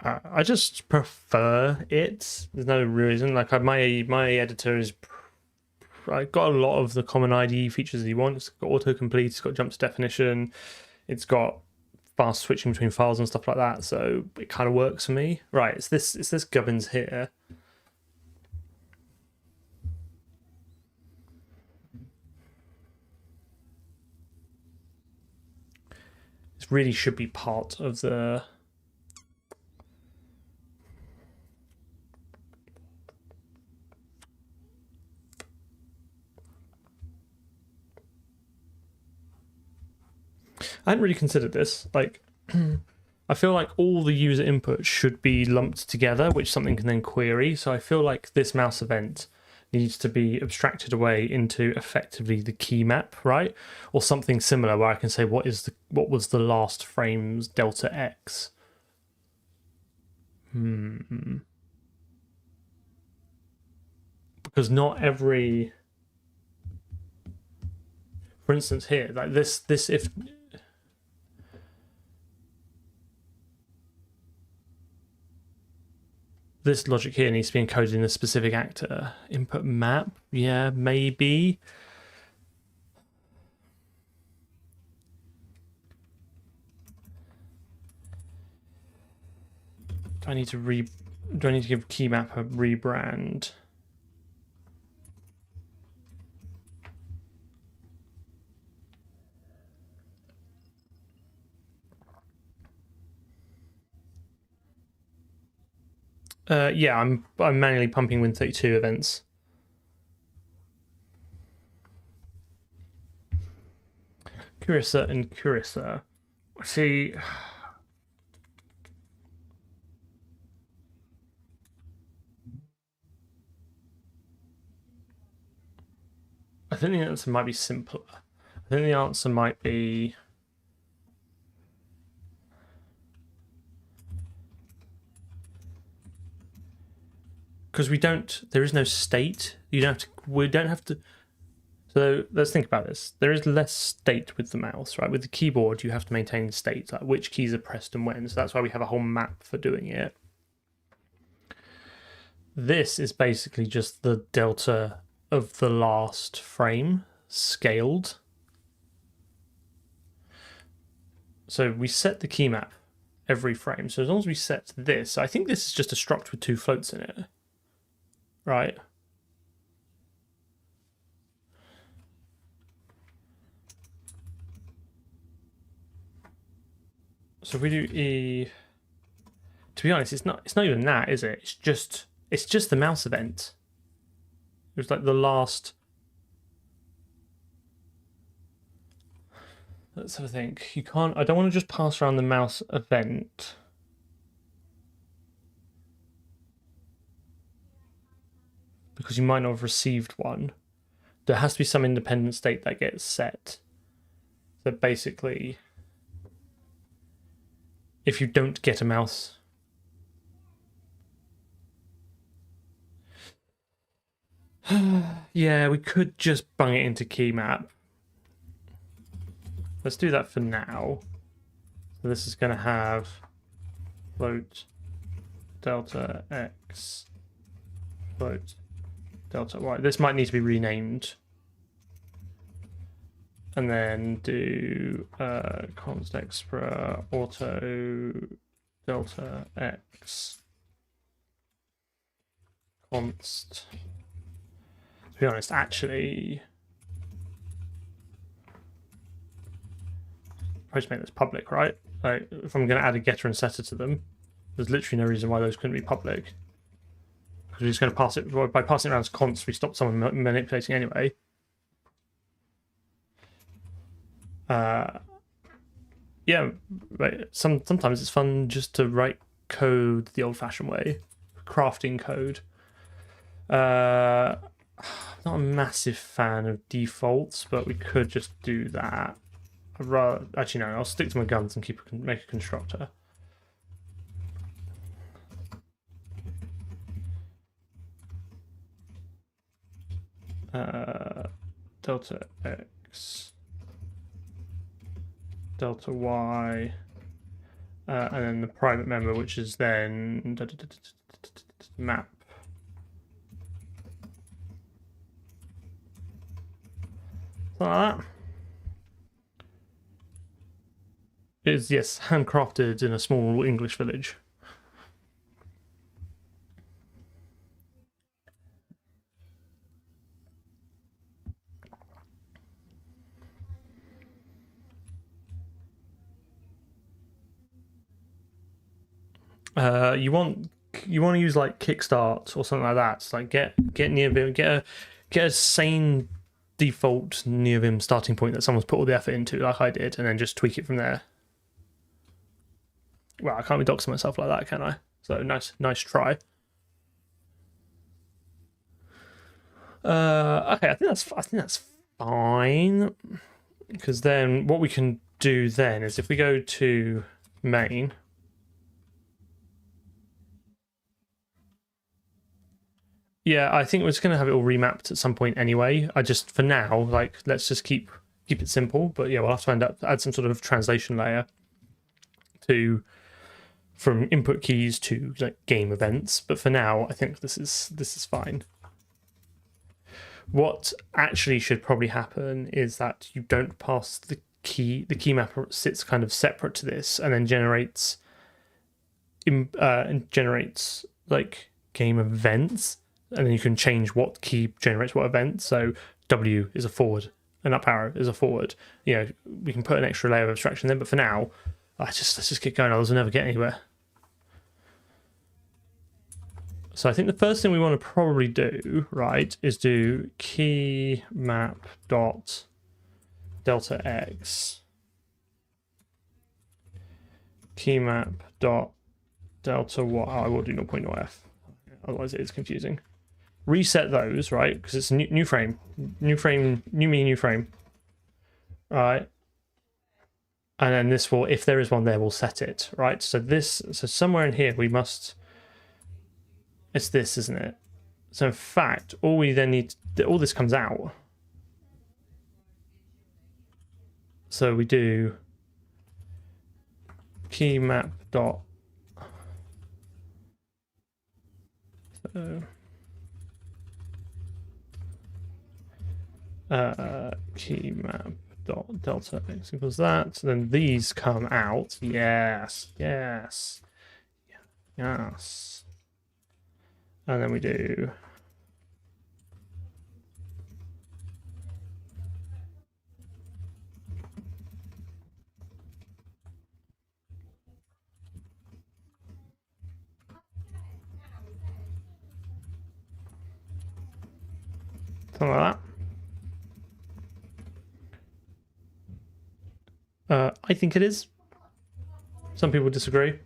I just prefer it. There's no reason. Like my editor is. I got a lot of the common IDE features that you want. It's got autocomplete. It's got jump to definition. It's got fast switching between files and stuff like that. So it kind of works for me. Right. It's this gubbins here. This really should be part of the. I hadn't really considered this. Like, I feel like all the user input should be lumped together, which something can then query. So I feel like this mouse event needs to be abstracted away into effectively the key map, right? Or something similar where I can say what was the last frame's delta x. Because not every, for instance, here, like this if. This logic here needs to be encoded in a specific actor. Input map, yeah, maybe. Do I need to give key map a rebrand? Yeah, I'm manually pumping Win32 events. Curiouser and Curiouser. See, I think the answer might be simpler. I think the answer might be. Because there is no state. We don't have to. So let's think about this. There is less state with the mouse, right? With the keyboard, you have to maintain state, like which keys are pressed and when. So that's why we have a whole map for doing it. This is basically just the delta of the last frame scaled. So we set the key map every frame. So as long as we set this, I think this is just a struct with two floats in it. Right. So if we do E, to be honest, it's not even that, is it? It's just the mouse event. It was like the last. Let's have a think. I don't want to just pass around the mouse event. Because you might not have received one. There has to be some independent state that gets set. So basically, if you don't get a mouse. Yeah, we could just bung it into key map. let's do that for now. So this is going to have float delta x, float delta y. This might need to be renamed. And then do const expr auto delta x const. To be honest, actually, probably just make this public, right? Like, if I'm going to add a getter and setter to them, there's literally no reason why those couldn't be public. Because we're just going to pass it, by passing it around as const, we stop someone manipulating anyway. Yeah, right. Sometimes it's fun just to write code the old-fashioned way, crafting code. I'm not a massive fan of defaults, but we could just do that. I'd rather, actually no, I'll stick to my guns and make a constructor. Delta x, delta y, and then the private member, which is then map. Something like that. It is, yes, handcrafted in a small English village. You want to use like Kickstart or something like that. It's like get NeoVim, get a sane default NeoVim starting point that someone's put all the effort into, like I did, and then just tweak it from there. Well, I can't be doxing myself like that, can I? So nice try. Okay, I think that's fine. Because then what we can do then is if we go to main. Yeah, I think we're just gonna have it all remapped at some point anyway. I just, for now, like, let's just keep it simple. But yeah, we'll have to add some sort of translation layer from input keys to like game events. But for now, I think this is fine. What actually should probably happen is that you don't pass the key. The key mapper sits kind of separate to this, and then generates like game events. And then you can change what key generates what event. So W is a forward, and up arrow is a forward. You know, we can put an extra layer of abstraction there, but for now, let's just keep going. Otherwise, we'll never get anywhere. So I think the first thing we want to probably do, right, is do key map dot delta x, key map dot delta y. I will do 0.0f. Otherwise, it is confusing. Reset those, right? Because it's a new frame, new frame. Right. And then this will, if there is one there, we'll set it, right? So somewhere in here we must, it's this, isn't it? So in fact, all we then need, all this comes out. So we do key map dot, key map dot delta x equals that. Then these come out. Yes. And then we do something like that. I think it is. Some people disagree.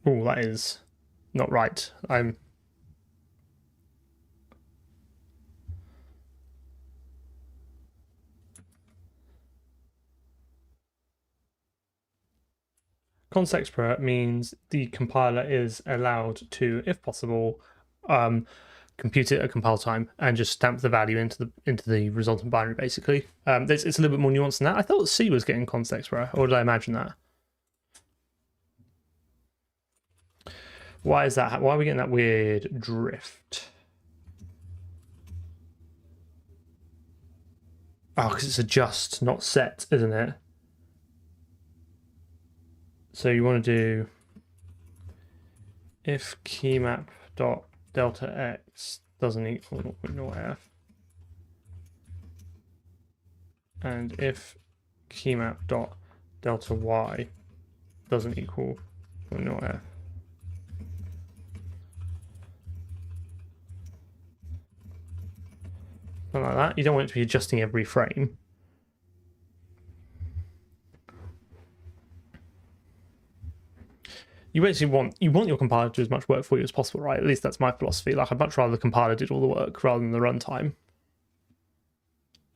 Oh, that is not right. Context expert means the compiler is allowed to, if possible, compute it at compile time and just stamp the value into the resultant binary. Basically, it's a little bit more nuanced than that. I thought C was getting context expert, or did I imagine that? Why is that? Why are we getting that weird drift? Oh, because it's a just, not set, isn't it? So you want to do if keymap dot delta x doesn't equal 0.0f, and if keymap dot delta y doesn't equal 0.0f. Something like that. You don't want it to be adjusting every frame. You basically want your compiler to do as much work for you as possible, right? At least that's my philosophy. Like, I'd much rather the compiler did all the work rather than the runtime.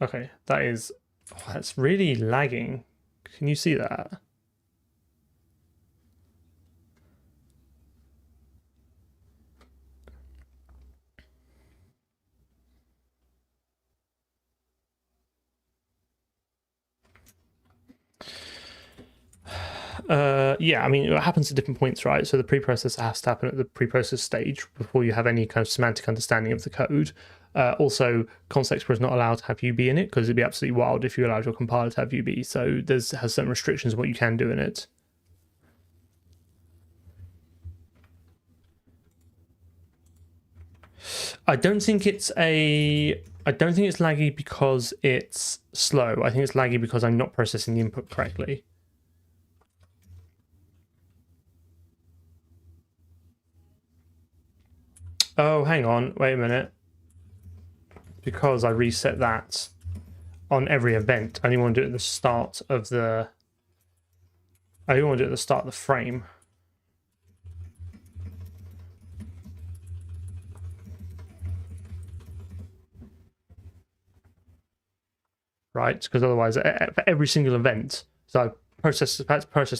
Okay, that's really lagging. Can you see that? Yeah, I mean, it happens at different points, right? So the preprocessor has to happen at the preprocess stage before you have any kind of semantic understanding of the code. Also, context expert is not allowed to have UB in it because it'd be absolutely wild if you allowed your compiler to have UB. So has certain restrictions on what you can do in it. I don't think it's laggy because it's slow. I think it's laggy because I'm not processing the input correctly. Oh, hang on. Wait a minute. Because I reset that on every event, I only want to do it at the start of the... I only want to do it at the start of the frame. Right? Because otherwise, for every single event, so I process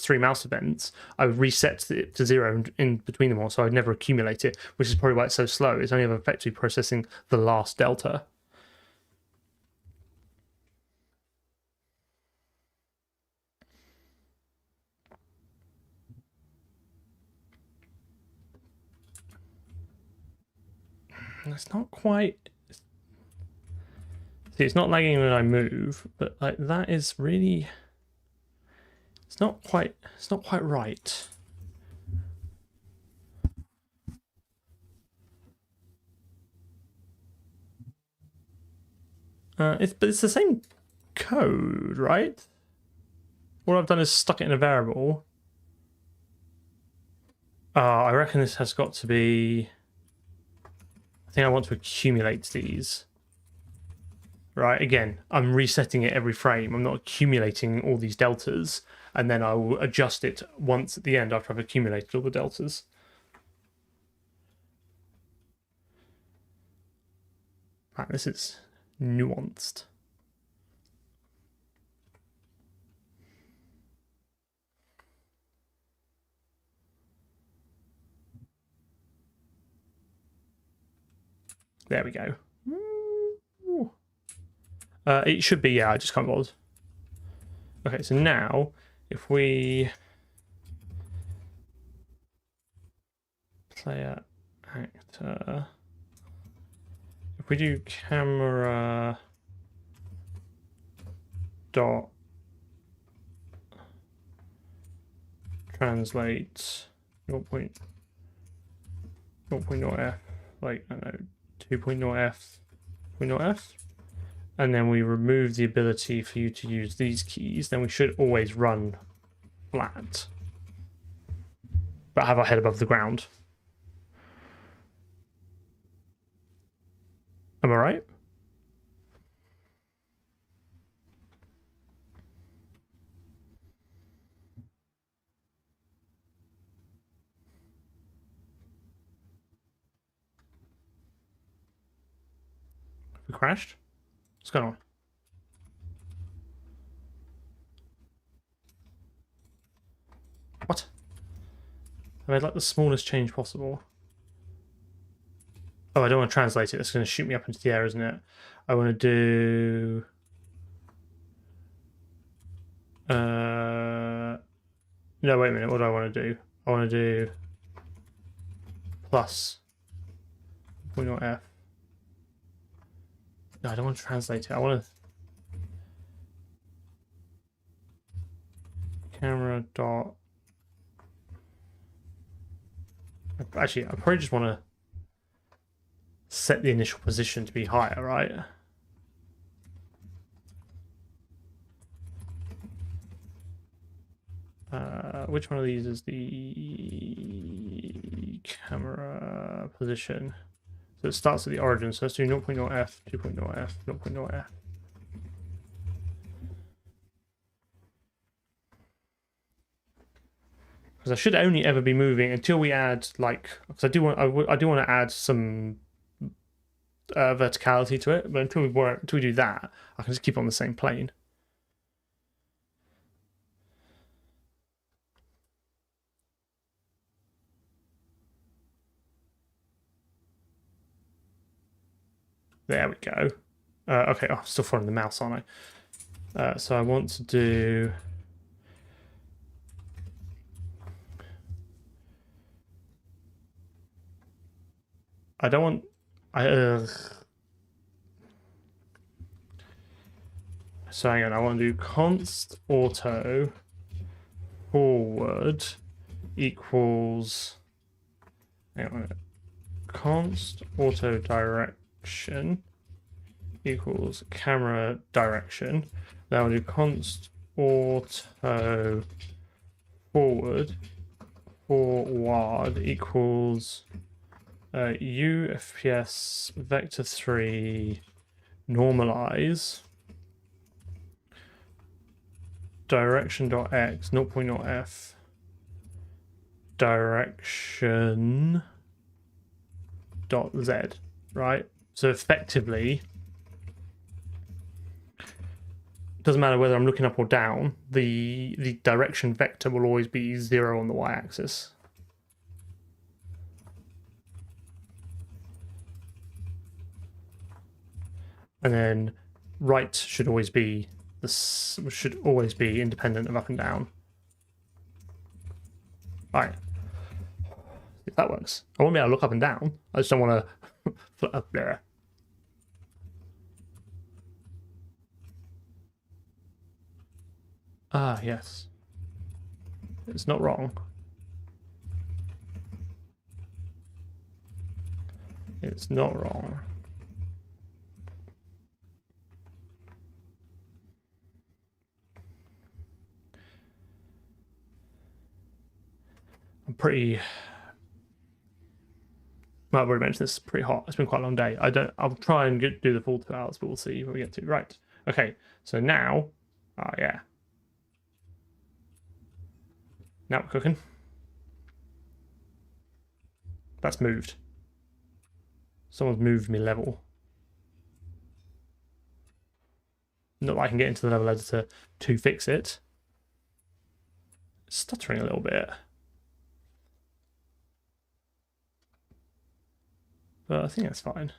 3 mouse events, I would reset it to 0 in between them all, so I'd never accumulate it, which is probably why it's so slow. It's only ever effectively processing the last delta. It's not quite... See, it's not lagging when I move, but like that is really... It's not quite right. But it's the same code, right? All I've done is stuck it in a variable. I reckon this has got to be... I think I want to accumulate these. Right, again, I'm resetting it every frame. I'm not accumulating all these deltas, and then I will adjust it once at the end after I've accumulated all the deltas. Right, this is nuanced. There we go. It should be, yeah, I just can't bother. Okay, so now, if we... Player, actor... If we do camera... dot... translate 0.0f, like, I don't know, 2.0f, 0.0f, and then we remove the ability for you to use these keys, then we should always run flat, but have our head above the ground. Am I right? We crashed? What's going on? What? I made like the smallest change possible. Oh, I don't want to translate it. It's going to shoot me up into the air, isn't it? I want to do... No, wait a minute. What do I want to do? I want to do plus 0.0f. No, I don't want to translate it. I want to... Camera dot... Actually, I probably just want to set the initial position to be higher, right? Which one of these is the camera position? So it starts at the origin, so let's do 0.0f, 2.0f, 0.0f. Because I should only ever be moving until we add, like, because I do want to add some verticality to it, but until we do that, I can just keep it on the same plane. There we go. Okay, I'm still following the mouse, aren't I? So I want to do... I don't want... So hang on, I want to do const auto forward equals... Hang on a minute. Const auto direction equals camera direction. Now we'll do const auto forward equals FPS vector 3 normalize direction.x 0.0f direction dot z, right? So effectively, it doesn't matter whether I'm looking up or down, the direction vector will always be 0 on the y-axis. And then right should always be independent of up and down. Right. If that works. I won't be able to look up and down. I just don't want to flit up there. Ah, yes. It's not wrong. It's not wrong. I'm pretty... Well, I've already mentioned this. It's pretty hot. It's been quite a long day. I'll try and do the full 2 hours, but we'll see when we get to. Right. Okay. So now, yeah. Now we're cooking. That's moved. Someone's moved me level. Not that I can get into the level editor to fix it. It's stuttering a little bit. But I think that's fine.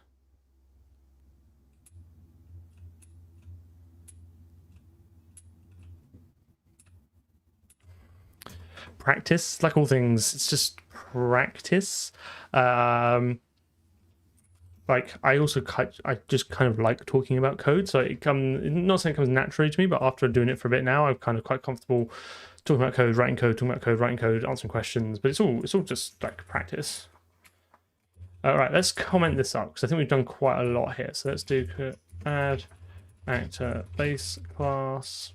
Practice, like all things, it's just practice. Like I just kind of like talking about code, so not saying it comes naturally to me, but after doing it for a bit now, I'm kind of quite comfortable talking about code, writing code, answering questions. But it's all just like practice. All right, let's comment this up because I think we've done quite a lot here. So let's do add actor base class,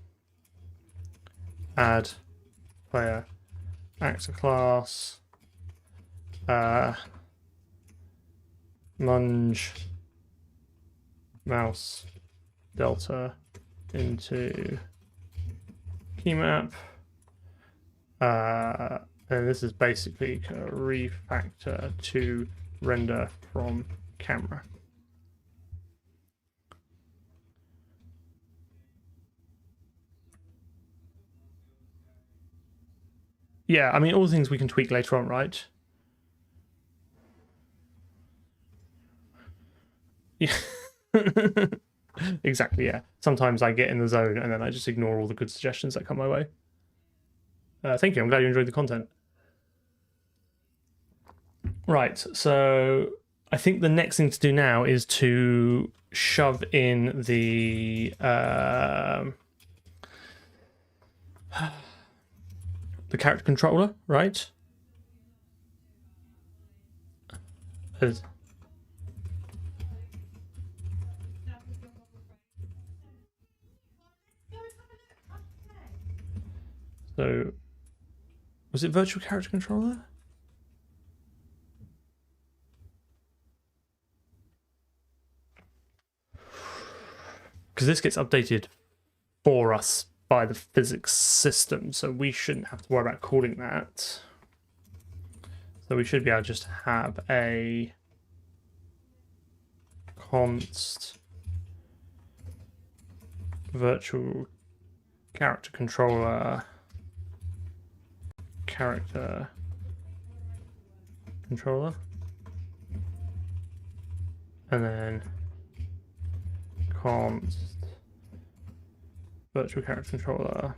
add player actor class, lunge mouse delta into key map, and this is basically a refactor to render from camera. Yeah, I mean, all the things we can tweak later on, right? Yeah. Exactly, yeah. Sometimes I get in the zone and then I just ignore all the good suggestions that come my way. Thank you, I'm glad you enjoyed the content. Right, so I think the next thing to do now is to shove in the character controller, right? So, was it virtual character controller? Because this gets updated for us by the physics system, so we shouldn't have to worry about calling that. So we should be able to just have a const virtual character controller character controller, and then const virtual character controller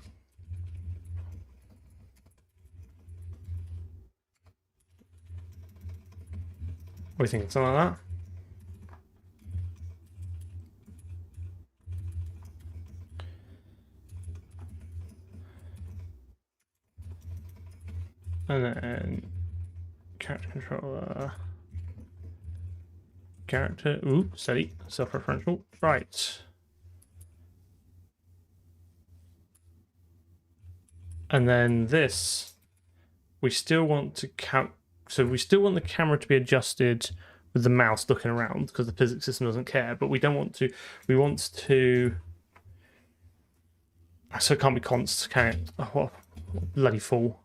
what do you think, something like that? And then character controller character, ooh, steady, self-referential, right. And then this, we still want to count, so we still want the camera to be adjusted with the mouse looking around because the physics system doesn't care, but we don't want to, we want to, so it can't be const, can it? Oh, what bloody fool.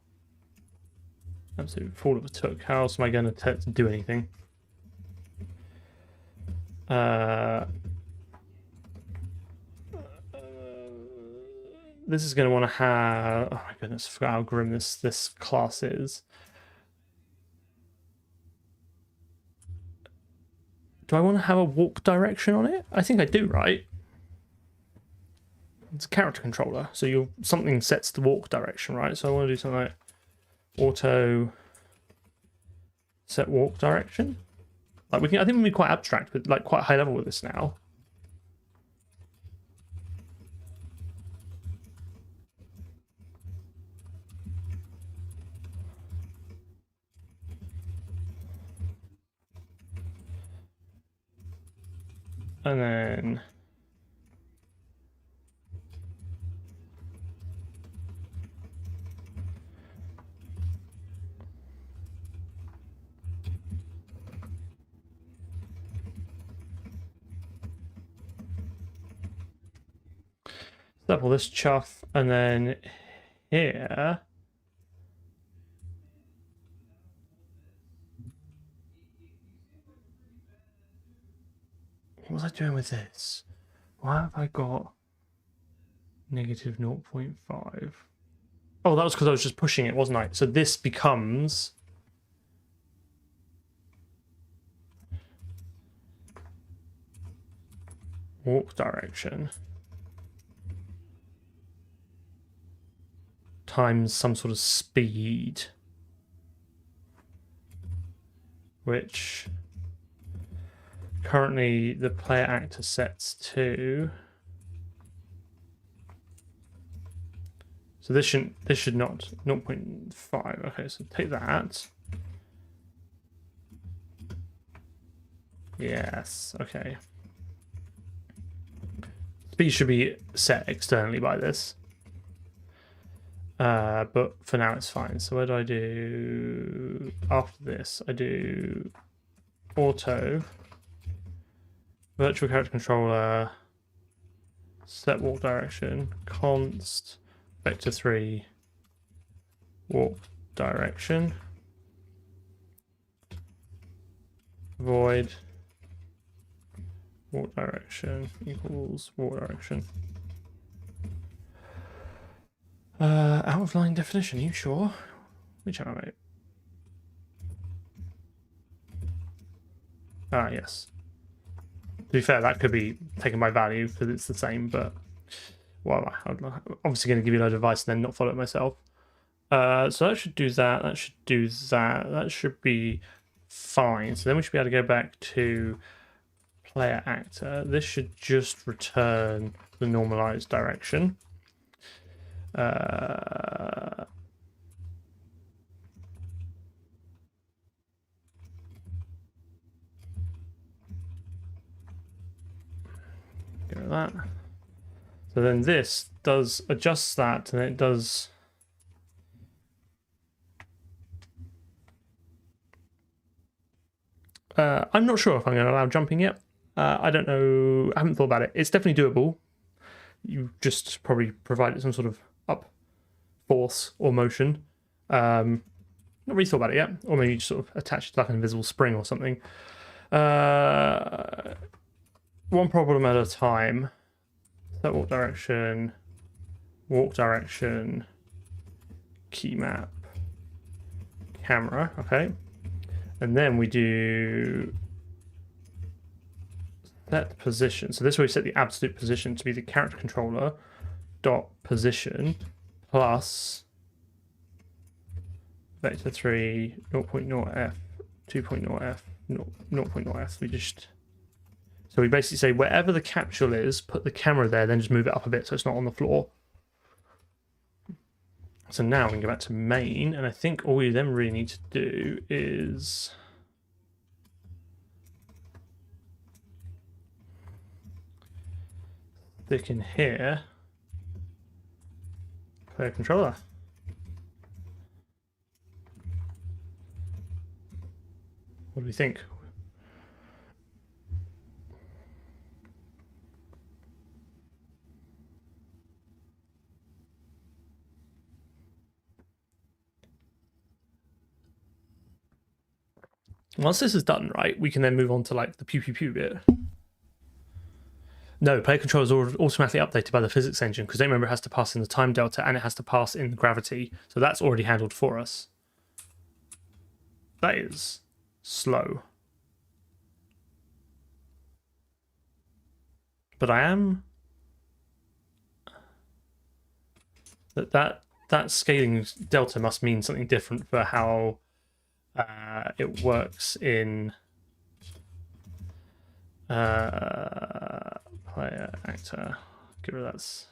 Absolute fool of a took. How else am I going to do anything? This is going to want to have, oh my goodness, I forgot how grim this class is. Do I want to have a walk direction on it? I think I do, right? It's a character controller, so something sets the walk direction, right? So I want to do something like auto set walk direction. Like I think we can be quite abstract with, like, quite high level with this now. And then level this chuff, and then here what was I doing with this? Why have I got negative 0.5? Oh, that was because I was just pushing it, wasn't I? So this becomes walk direction times some sort of speed, which currently the player actor sets to. So this should not 0.5. Okay, so take that. Yes, okay. Speed should be set externally by this. But for now it's fine. So what do I do after this? I do auto virtual character controller set walk direction const pt3 walk direction void walk direction equals walk direction. Out of line definition, are you sure? me check my mate. Ah, yes. To be fair, that could be taken by value because it's the same, but well, I'm obviously going to give you a load of advice and then not follow it myself. So that should do that. That should do that. That should be fine. So then we should be able to go back to player actor. This should just return the normalized direction. Go to that. So then this does adjust that, and it does. I'm not sure if I'm going to allow jumping yet. I don't know. I haven't thought about it. It's definitely doable. You just probably provide it some sort of up force or motion. Not really thought about it yet. Or maybe you just sort of attach it to like an invisible spring or something. One problem at a time. Set walk direction, key map, camera, okay. And then we do set position. So this way we set the absolute position to be the character controller dot position plus pt3 0.0f 2.0f 0.0f. We just so we basically say wherever the capsule is, put the camera there, then just move it up a bit so it's not on the floor. So now we can go back to main, and I think all we then really need to do is stick in here player controller. What do we think? Once this is done, right, we can then move on to like the pew pew pew bit. No, player controller is automatically updated by the physics engine because remember it has to pass in the time delta and it has to pass in gravity. So that's already handled for us. That is slow. But I am that scaling delta must mean something different for how it works in player actor. Get rid of that.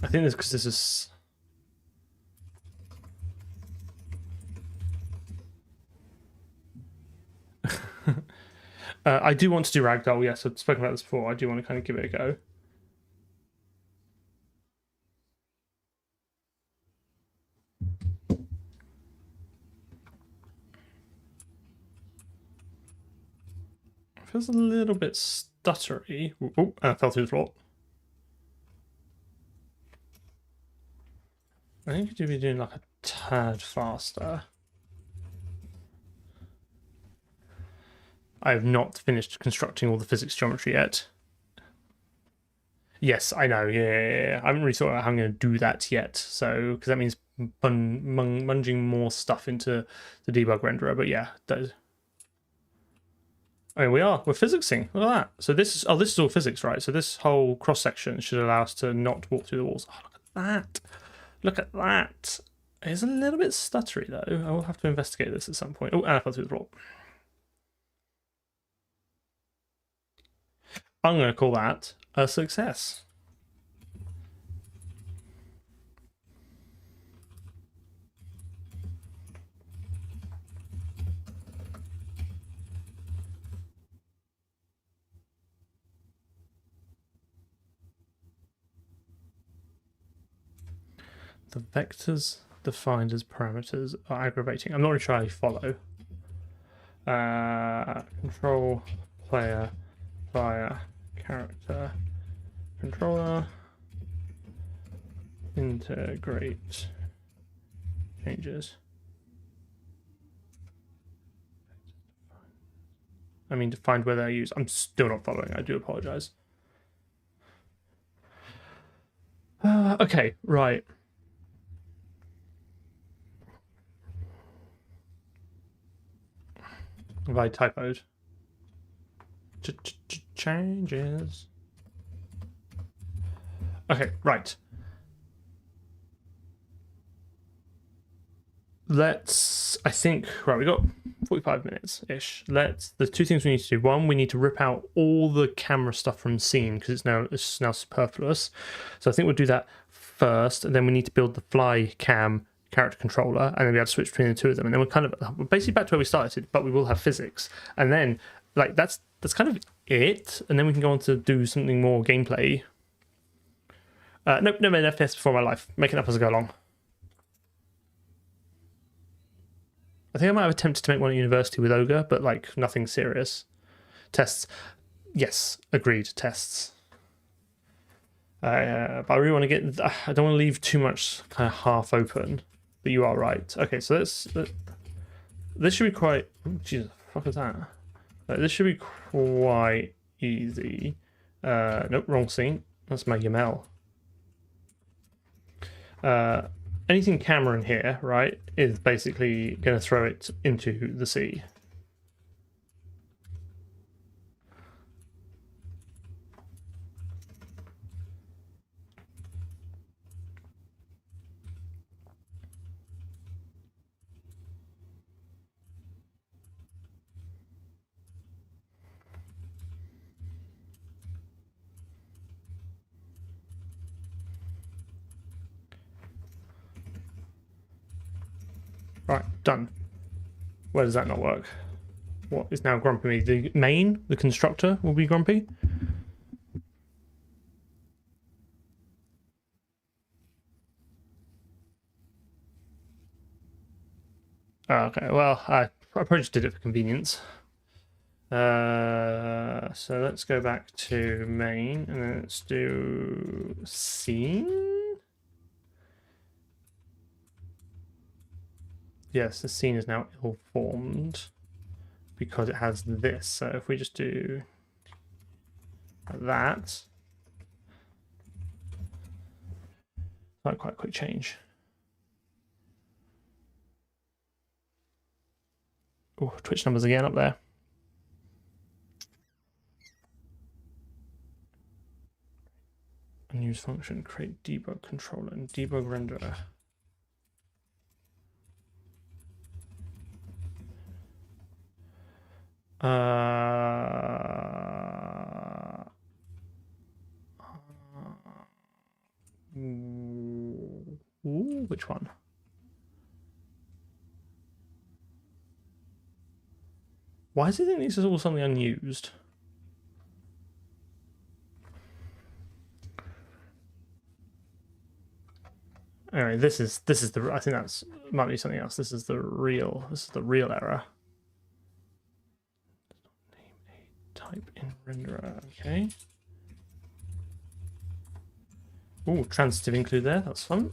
I think it's because this is I do want to do ragdoll. Yes, I've spoken about this before. I do want to kind of give it a go. Feels a little bit stuttery. Oh, I fell through the floor. I think you could be doing like a tad faster. I have not finished constructing all the physics geometry yet. Yes, I know. Yeah. I haven't really thought about how I'm going to do that yet. So, because that means munging more stuff into the debug renderer. But yeah, that. I mean, we're physicsing. Look at that. So this is this is all physics, right? So this whole cross section should allow us to not walk through the walls. Oh, look at that. Look at that. It's a little bit stuttery though. I will have to investigate this at some point. Oh, and I fell through the floor. I'm going to call that a success. The vectors defined as parameters are aggravating. I'm not really sure how you follow. Control player via character controller integrate changes. I mean, to find where they're used. I'm still not following. I do apologize. Okay, right. Have I typoed? Changes. Okay, right. I think, right, we got 45 minutes-ish. There's two things we need to do. One, we need to rip out all the camera stuff from scene because it's now superfluous. So I think we'll do that first, and then we need to build the fly cam character controller, and then we have to switch between the two of them. And then we're basically back to where we started, but we will have physics. And then, like, that's kind of it. And then we can go on to do something more gameplay. Nope, no made FPS before my life. Make it up as I go along. I think I might have attempted to make one at university with Ogre, but like nothing serious. Tests. Yes, agreed. Tests. But I really want to get. I don't want to leave too much kind of half open. But you are right. Okay, so this should be quite. Jesus, fuck is that? This should be quite easy. Nope, wrong scene. That's my Yamel. Anything camera in here, right, is basically going to throw it into the sea. Right, done. Where does that not work? What is now grumpy me? The main, the constructor, will be grumpy? Okay, well, I probably just did it for convenience. So let's go back to main, and then let's do scene. Yes, the scene is now ill-formed because it has this. So if we just do that, not quite a quick change. Oh, Twitch numbers again up there. Unused function, create debug controller and debug renderer. Ooh, which one? Why does it think this is all something unused? Anyway, this is the. I think that's might be something else. This is the real error. Name a type in renderer. Okay. Oh, transitive include there. That's fun.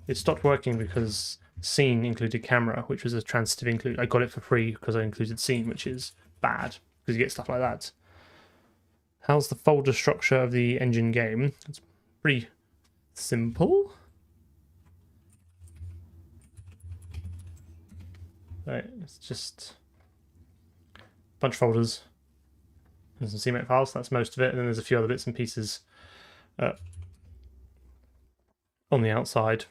It stopped working because scene included camera, which was a transitive include. I got it for free because I included scene, which is bad because you get stuff like that. How's the folder structure of the engine game? It's pretty simple. Right, it's just a bunch of folders and some CMake files. That's most of it, and then there's a few other bits and pieces on the outside.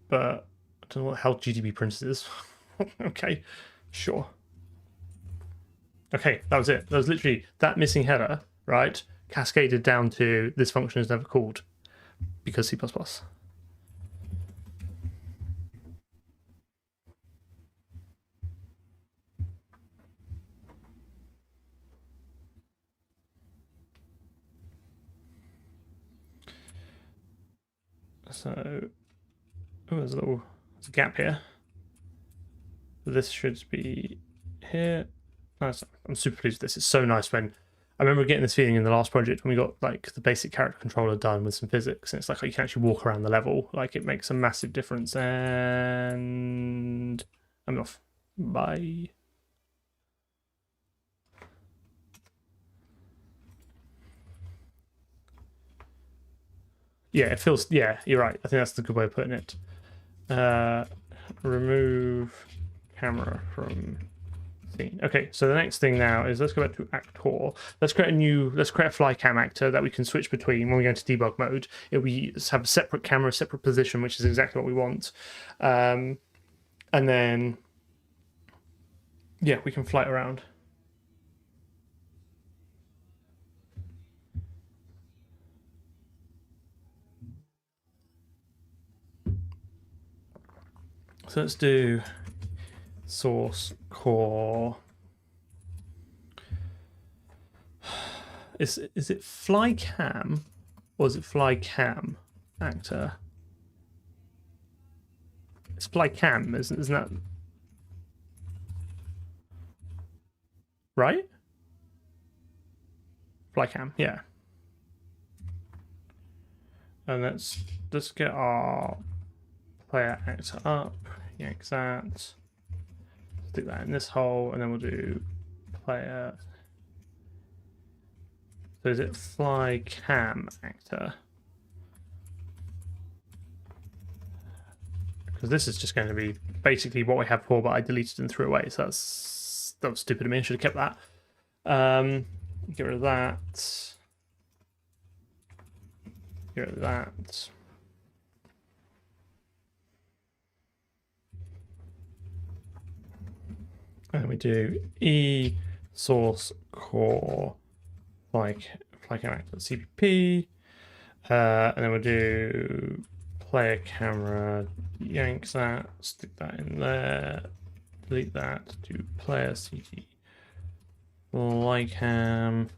But I don't know what hell GDB prints is. Okay, sure. Okay, that was it. That was literally that missing header, right? Cascaded down to this function is never called because C++. So, oh, there's a gap here. This should be here. Nice. I'm super pleased with this. It's so nice when I remember getting this feeling in the last project when we got like the basic character controller done with some physics, and it's like you can actually walk around the level. Like it makes a massive difference. And I'm off. Bye. Yeah, it feels. Yeah, you're right. I think that's the good way of putting it. Remove camera from scene. Okay, so the next thing now is let's go back to actor. Let's create a fly cam actor that we can switch between when we go into debug mode. We have a separate camera, separate position, which is exactly what we want. And then, yeah, we can fly it around. So let's do source core. Is it fly cam or is it fly cam actor? It's fly cam, isn't that right? Fly cam, yeah. And let's get our player actor up. Yank that. Stick that in this hole, and then we'll do player. So is it fly cam actor? Because this is just going to be basically what we had before, but I deleted and threw away. So that was stupid of me. I should have kept that. Get rid of that. Get rid of that. And we do e source core fly cam actor CPP. And then we'll do player camera, yank that, stick that in there, delete that, do player CT fly cam,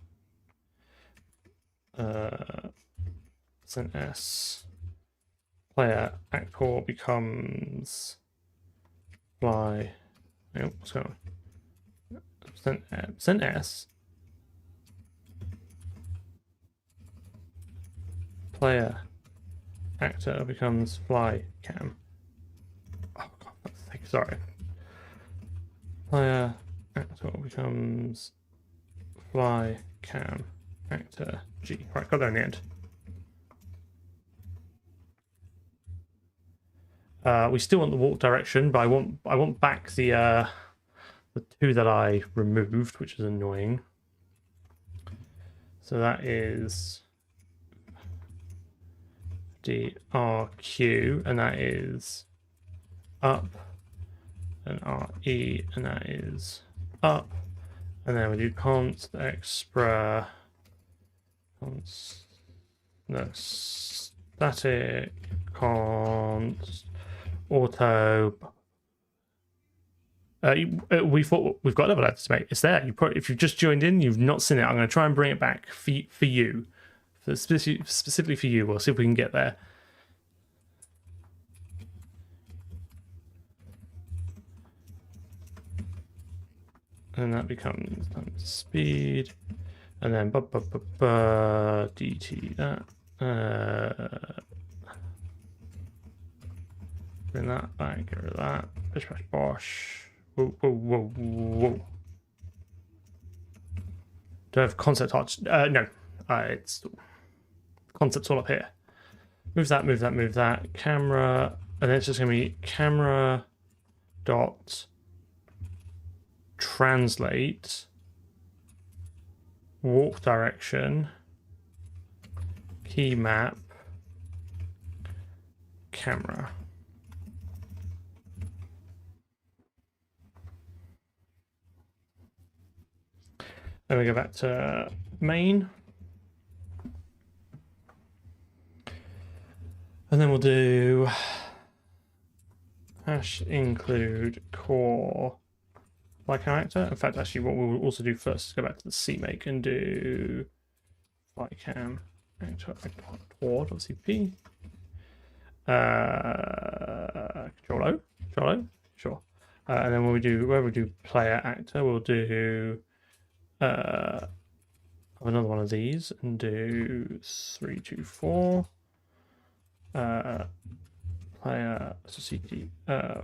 %s, player actor becomes fly. Oh, what's going on? %s player actor becomes fly cam. Oh god, sorry. Player actor becomes fly cam actor G. Right, got there in the end. We still want the walk direction, but I want back the two that I removed, which is annoying. So that is DRQ, and that is up, and RE, and that is up, and then we do const extra, static const auto. We thought we've got level edits, mate. It's there. If you've just joined in, you've not seen it. I'm going to try and bring it back for you, specifically for you. We'll see if we can get there. And that becomes speed, and then dt that. Bring that back. Get rid of that. Bish bash bosh. Whoa, whoa, whoa, whoa. Do I have concept art? No. It's concept's all up here. Move that, move that, move that. Camera, and then it's just going to be camera dot translate walk direction key map camera. Then we go back to main. And then we'll do hash include core fly cam actor. In fact, actually, what we'll also do first is go back to the CMake and do fly cam actor .cp. Control O, sure. And then when we do player actor, we'll do another one of these and do 324 player CT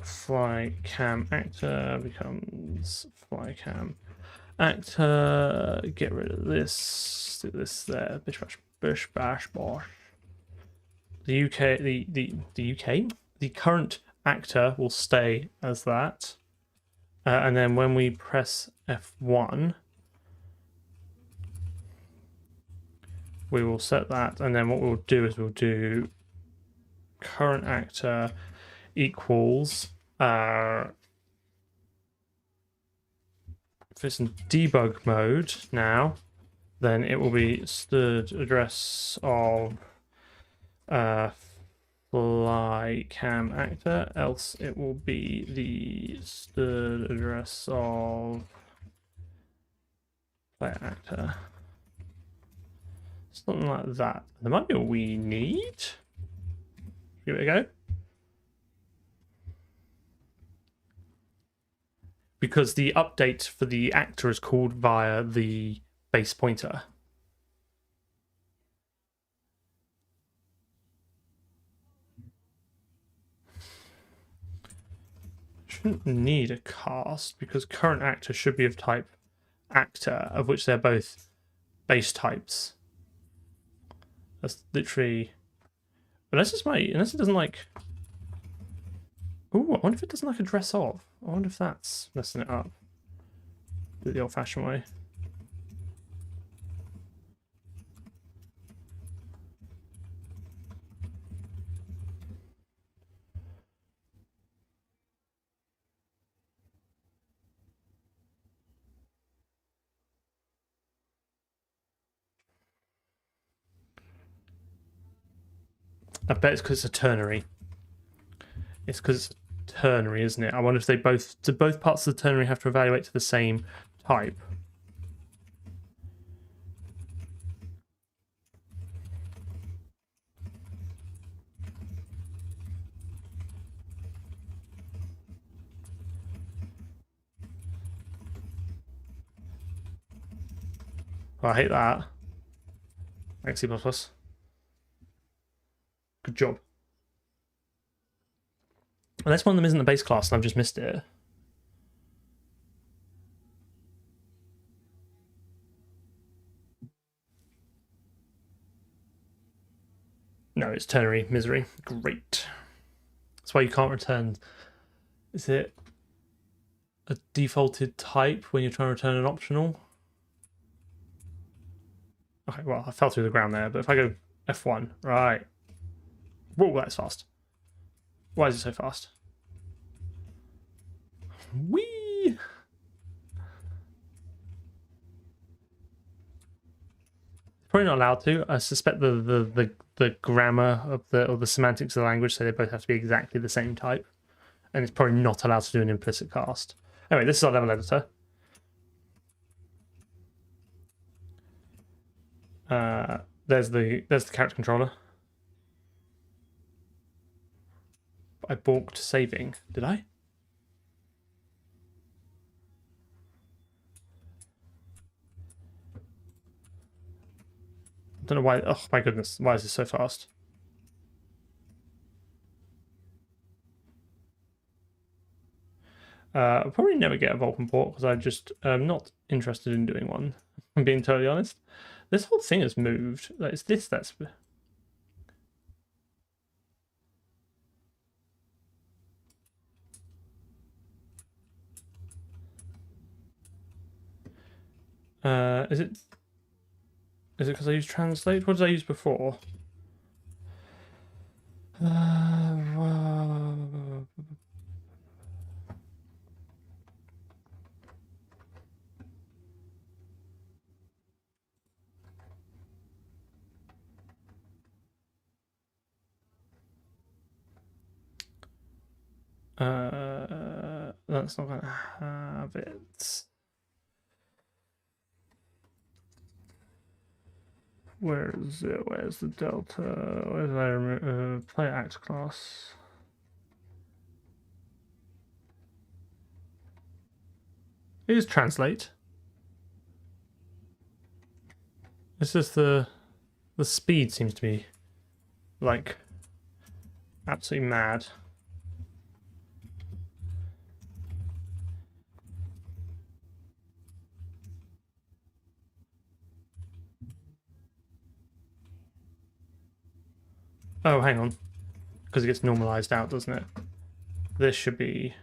fly cam actor becomes fly cam actor. Get rid of this. Do this there. Bish bash bosh. the UK, the UK, the current actor will stay as that, and then when we press F1, we will set that, and then what we'll do is we'll do current actor equals if it's in debug mode now, then it will be std address of fly cam actor, else it will be the std address of play actor. Something like that. There might be a we need. Give it a go. Because the update for the actor is called via the base pointer. Shouldn't need a cast because current actor should be of type actor, of which they're both base types. That's literally, unless it doesn't like. Ooh, I wonder if it doesn't like address of. I wonder if that's messing it up. Do it the old-fashioned way. I bet it's because it's a ternary. It's because it's a ternary, isn't it? I wonder if do both parts of the ternary have to evaluate to the same type? Oh, I hate that. Thanks, C++. Good job. Unless one of them isn't the base class and I've just missed it. No, it's ternary misery. Great. That's why you can't return. Is it a defaulted type when you're trying to return an optional? Okay, well, I fell through the ground there, but if I go F1, right. Whoa, that's fast. Why is it so fast? Whee! Probably not allowed to. I suspect the grammar of the semantics of the language say they both have to be exactly the same type, and it's probably not allowed to do an implicit cast. Anyway, this is our level editor. There's the character controller. I balked saving. Did I? I don't know why. Oh my goodness! Why is this so fast? I'll probably never get a Vulkan port because I just am not interested in doing one. I'm being totally honest. This whole thing has moved. It's this that's. Is it because I use translate? What did I use before? That's not gonna have it. Where is it? Where's the delta? Where's the player act class? It is translate. It's just the speed seems to be like absolutely mad. Oh, hang on. Because it gets normalized out, doesn't it? This should be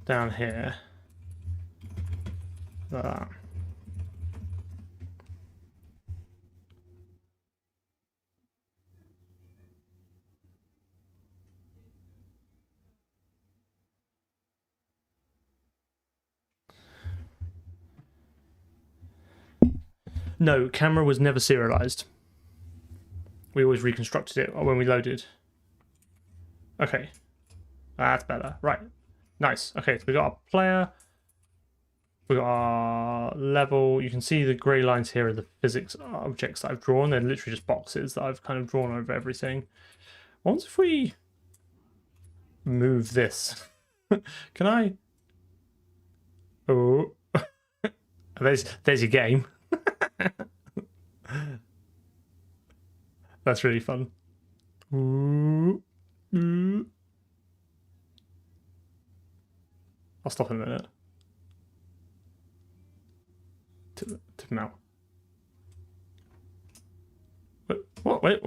down here. Like that. No, camera was never serialized. We always reconstructed it when we loaded. Okay. That's better. Right. Nice. Okay, so we got our player. We got our level. You can see the grey lines here are the physics objects that I've drawn. They're literally just boxes that I've kind of drawn over everything. I wonder if we move this. Can I? Oh. There's your game. That's really fun. I'll stop in a minute. To now. What? Wait.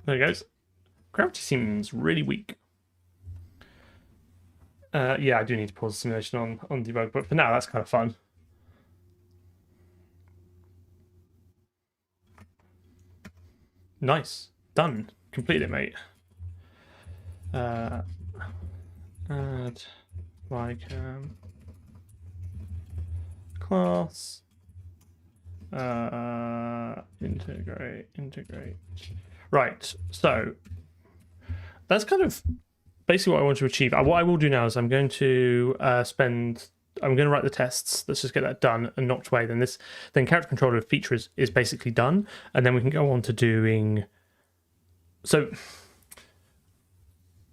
There it goes. Gravity seems really weak. Yeah, I do need to pause the simulation on debug, but for now, that's kind of fun. Nice. Done. Complete it, mate. Add mycam class. Integrate. Right. So that's kind of basically what I want to achieve. What I will do now is I'm going to I'm going to write the tests. Let's just get that done and knocked away. Then character controller of features is basically done, and then we can go on to doing. So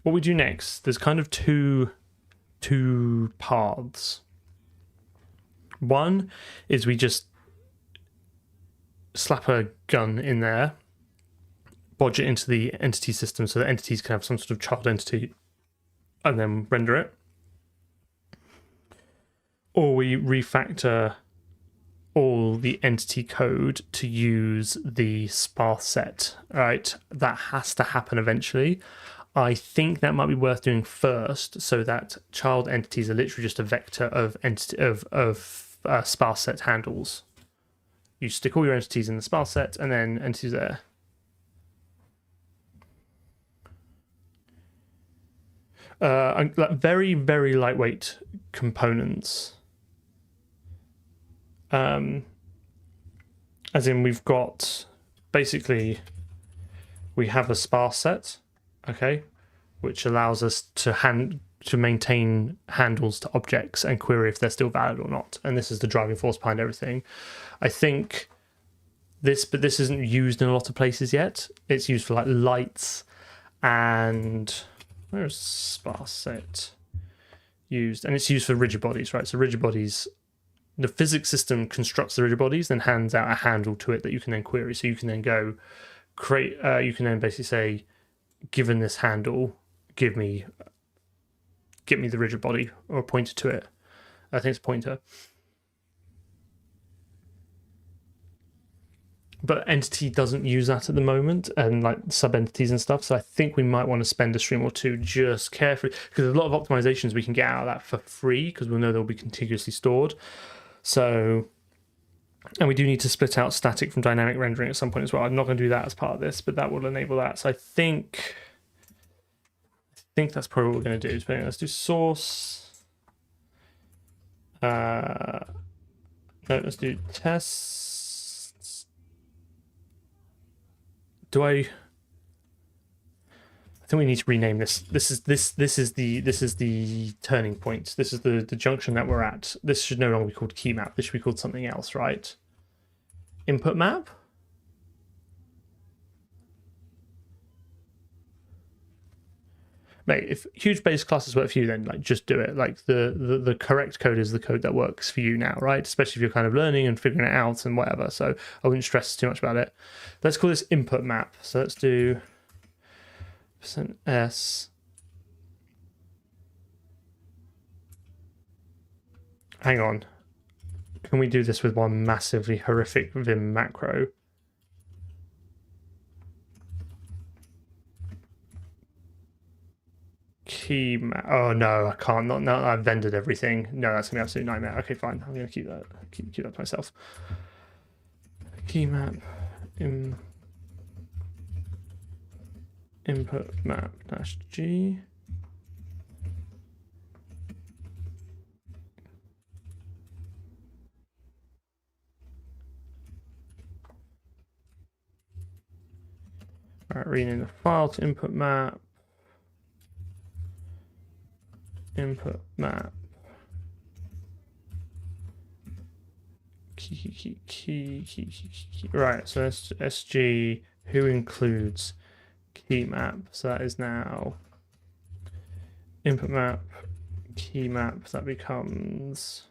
what we do next, there's kind of two paths. One is we just slap a gun in there, bodge it into the entity system so that entities can have some sort of child entity, and then render it. Or we refactor all the entity code to use the sparse set, right? That has to happen eventually. I think that might be worth doing first, so that child entities are literally just a vector of sparse set handles. You stick all your entities in the sparse set, and then entities there. Very, very lightweight components. As in, we've got basically we have a sparse set, okay, which allows us to maintain handles to objects and query if they're still valid or not. And this is the driving force behind everything. I think but this isn't used in a lot of places yet. It's used for like lights and where's sparse set used? And it's used for rigid bodies, right? So rigid bodies, the physics system constructs the rigid bodies, then hands out a handle to it that you can then query. So you can then go create. You can then basically say, given this handle, get me the rigid body or a pointer to it. I think it's a pointer. But Entity doesn't use that at the moment, and like sub-entities and stuff. So I think we might want to spend a stream or two just carefully, because there's a lot of optimizations we can get out of that for free, because we'll know they'll be contiguously stored. So, and we do need to split out static from dynamic rendering at some point as well. I'm not going to do that as part of this, but that will enable that. So I think that's probably what we're going to do. So let's do source. No, let's do tests. I think we need to rename this. This is the turning point. This is the junction that we're at. This should no longer be called key map. This should be called something else, right? Input map. Mate, if huge base classes work for you, then like just do it. Like the correct code is the code that works for you now, right? Especially if you're kind of learning and figuring it out and whatever. So I wouldn't stress too much about it. Let's call this input map. So let's do %s hang on. Can we do this with one massively horrific Vim macro? Key map. Oh no, I can't. Not now. I've vendored everything. No, that's gonna be absolute nightmare. Okay, fine. I'm gonna keep that. Keep that to myself. Key map. Input map dash G. All right, rename the file to input map. Input map. Key. Right, so that's SG, who includes key map. So that is now input map, key map. That becomes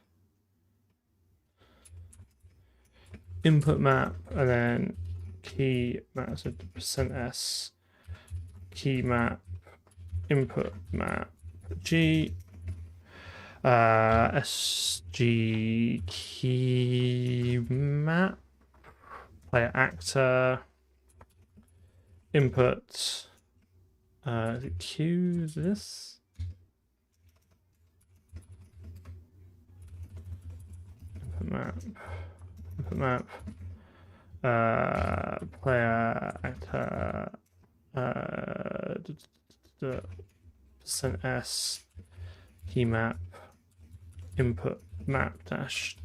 input map, and then key map. So %s key map, input map, G. SG key map, player actor, input, is it Q this? Input map, player actor, %s key map, input map dash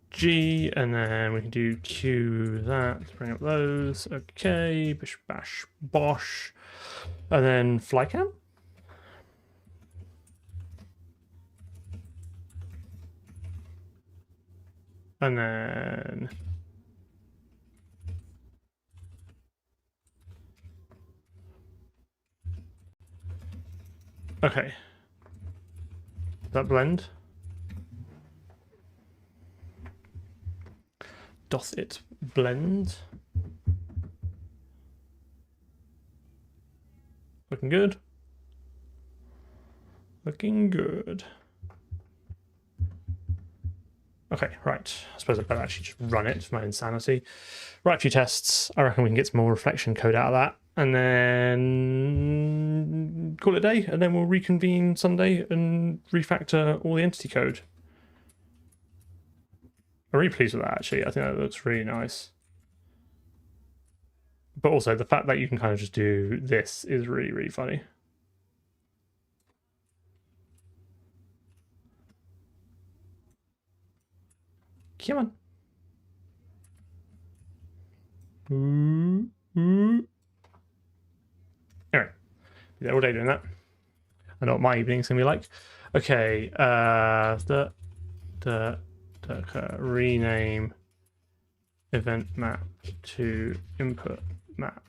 G, and then we can do Q that to bring up those. Okay, bish bash bosh, and then flycam. And then okay, that blend. Doth it blend? Looking good. Looking good. Okay, right. I suppose I better actually just run it for my insanity. Write a few tests. I reckon we can get some more reflection code out of that. And then call it a day. And then we'll reconvene Sunday and refactor all the entity code. I'm really pleased with that, actually. I think that looks really nice. But also, the fact that you can kind of just do this is really, really funny. Come on. Anyway, be there all day doing that. I know what my evening's gonna be like. Okay, rename event map to input map.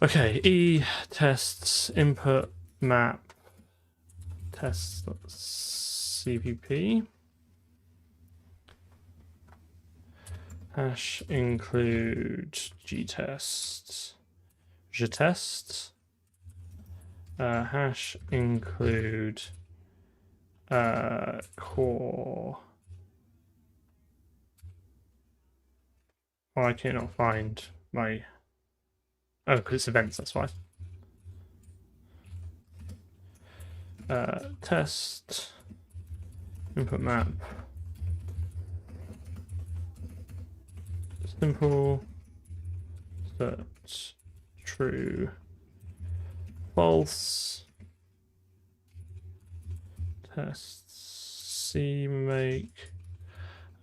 Okay, e tests input map tests cpp hash include gtest jtest hash include core. Oh, I cannot find my. Oh, because it's events, that's why. Test input map simple search true false test c make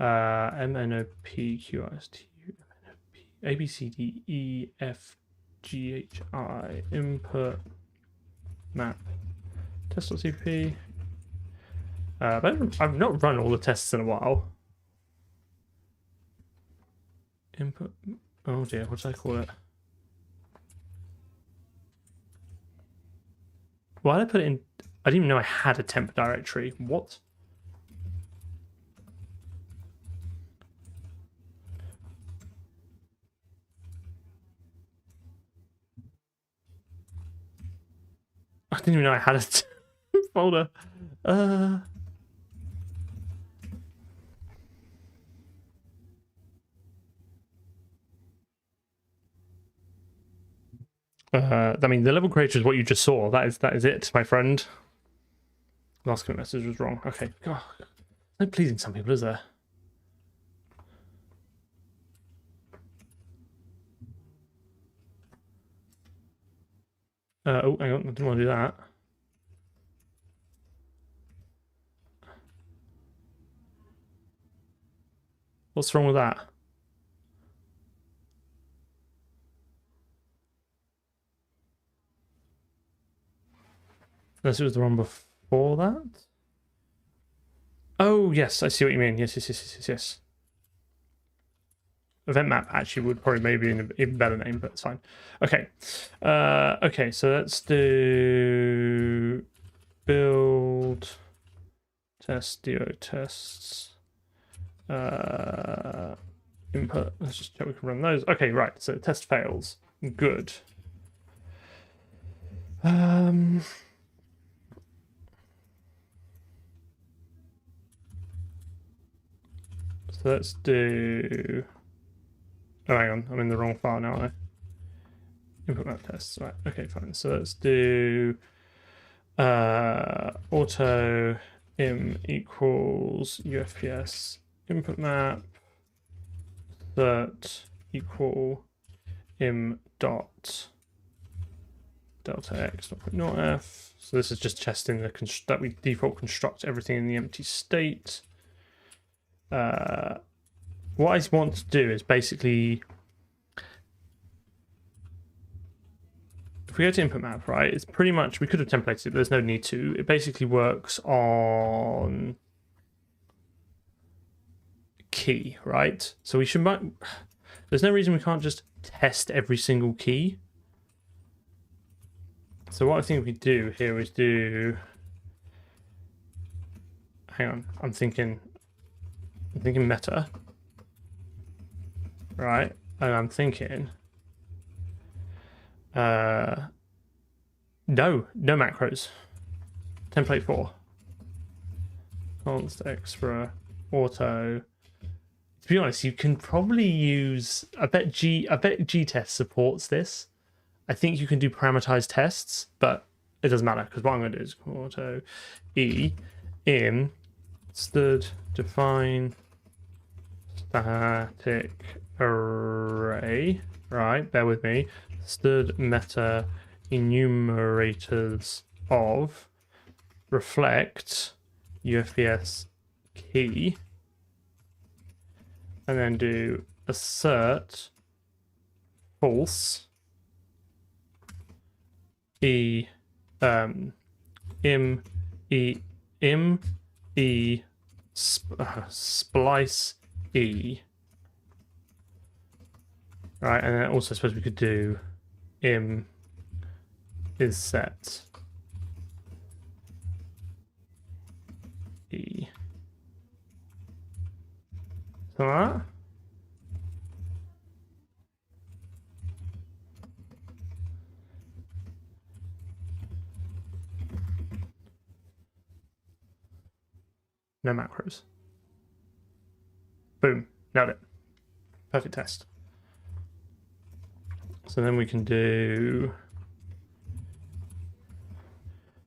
MNOPQRSTU ABCDEFGHI input map test.cpp. But I've not run all the tests in a while. Input. Oh dear, what did I call it? Why did I put it in? I didn't even know I had a temp directory. What? I didn't even know I had a folder. I mean, the level creator is what you just saw. That is it, my friend. Last commit message was wrong. Okay. God, no pleasing some people, is there? Oh, hang on. I didn't want to do that. What's wrong with that? Unless it was the one before that? Oh, yes, I see what you mean. Yes. Event map actually would probably maybe be an even better name, but it's fine. Okay. Okay, so let's do build test do tests input. Let's just check we can run those. Okay, right. So test fails. Good. So let's do. Oh, hang on. I'm in the wrong file now, aren't I? Input map tests. Right. Okay, fine. So let's do auto im equals UFPS input map that equal im dot delta x not f. So this is just testing the that we default construct everything in the empty state. What I want to do is basically, if we go to input map, right, it's pretty much, we could have templated it, but there's no need to. It basically works on key, right? So we should, there's no reason we can't just test every single key. So what I think we do here is do, hang on, I'm thinking meta, right? And I'm thinking, no macros. Template 4. Const extra auto. To be honest, you can probably use, I bet Gtest supports this. I think you can do parameterized tests, but it doesn't matter because what I'm going to do is auto e in std define static array, right? Bear with me. Std meta enumerators of reflect UFPS key, and then do assert false splice e, right? And then also I suppose we could do im is set e, something like that. No macros. Boom, nailed it. Perfect test. So then we can do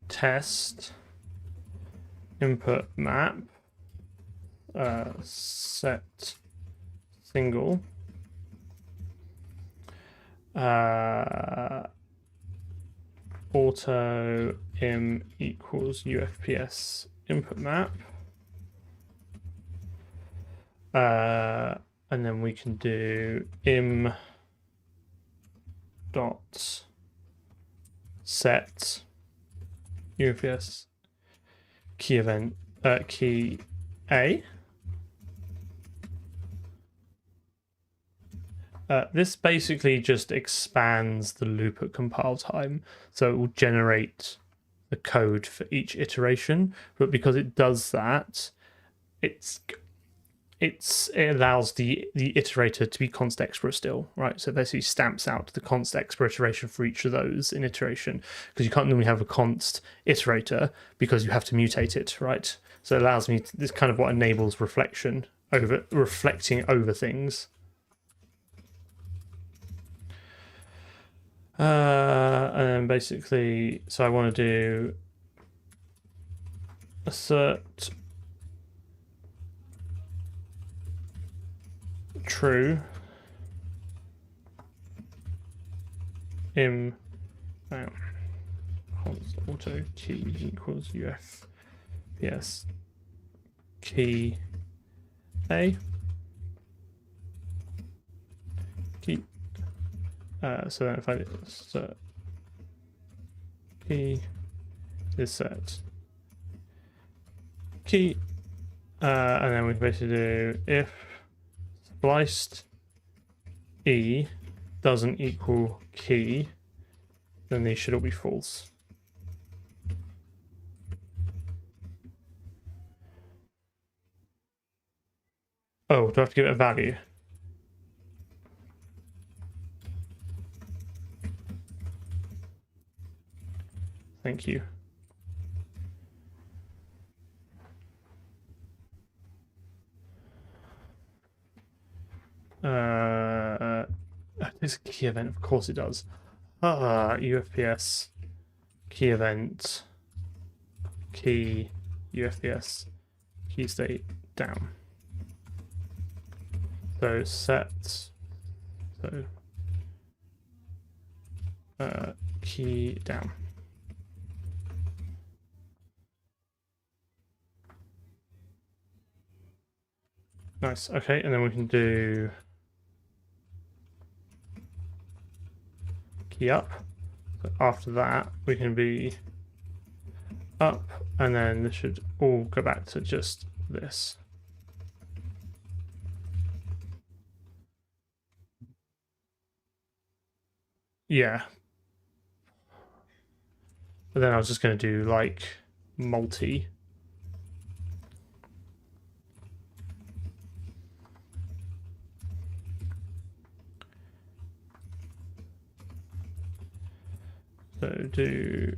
test input map set single auto im equals UFPS input map, and then we can do im dot set UFPS key event key A. This basically just expands the loop at compile time, so it will generate the code for each iteration. But because it does that, it allows the iterator to be const expr still, right? So it basically stamps out the const expr iteration for each of those in iteration, because you can't normally have a const iterator because you have to mutate it, right? So it allows me this kind of what enables reflecting over things. And then basically, so I want to do assert true im auto key equals UFPS key A key. So then if I assert key is set key, and then we basically do if spliced E doesn't equal key, then these should all be false. Oh, do I have to give it a value? Thank you. It's a key event, of course it does. UFPS key event key UFPS key state down. So set key down. Nice. Okay, and then we can do key up. So after that, we can be up, and then this should all go back to just this. Yeah. But then I was just going to do like multi. So do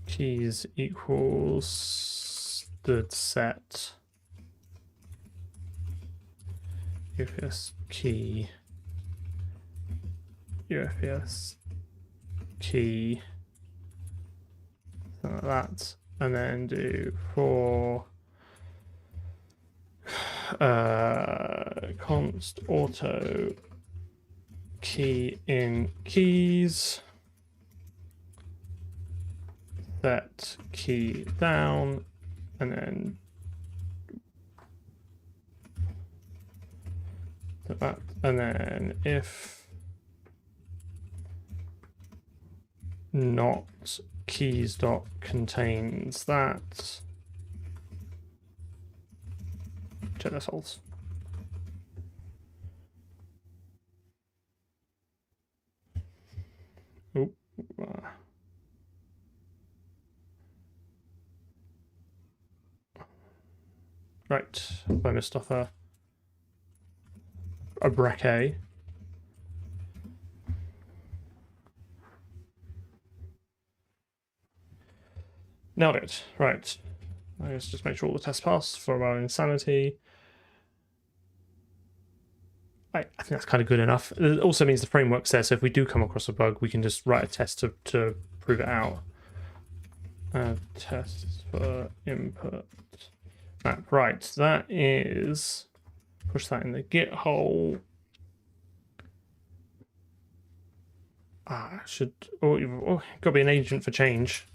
keys equals the set UFS key UFS key, something like that, and then do for const auto key in keys set key down, and then that, and then if not keys dot contains that, check this holds. Oop. Right, I missed off a bracket. Nailed it. Right. Let's just make sure all the tests pass for our insanity. I think that's kind of good enough. It also means the framework's there, so if we do come across a bug, we can just write a test to prove it out. Tests for input. Right, that is, push that in the Git hole. You've got to be an agent for change.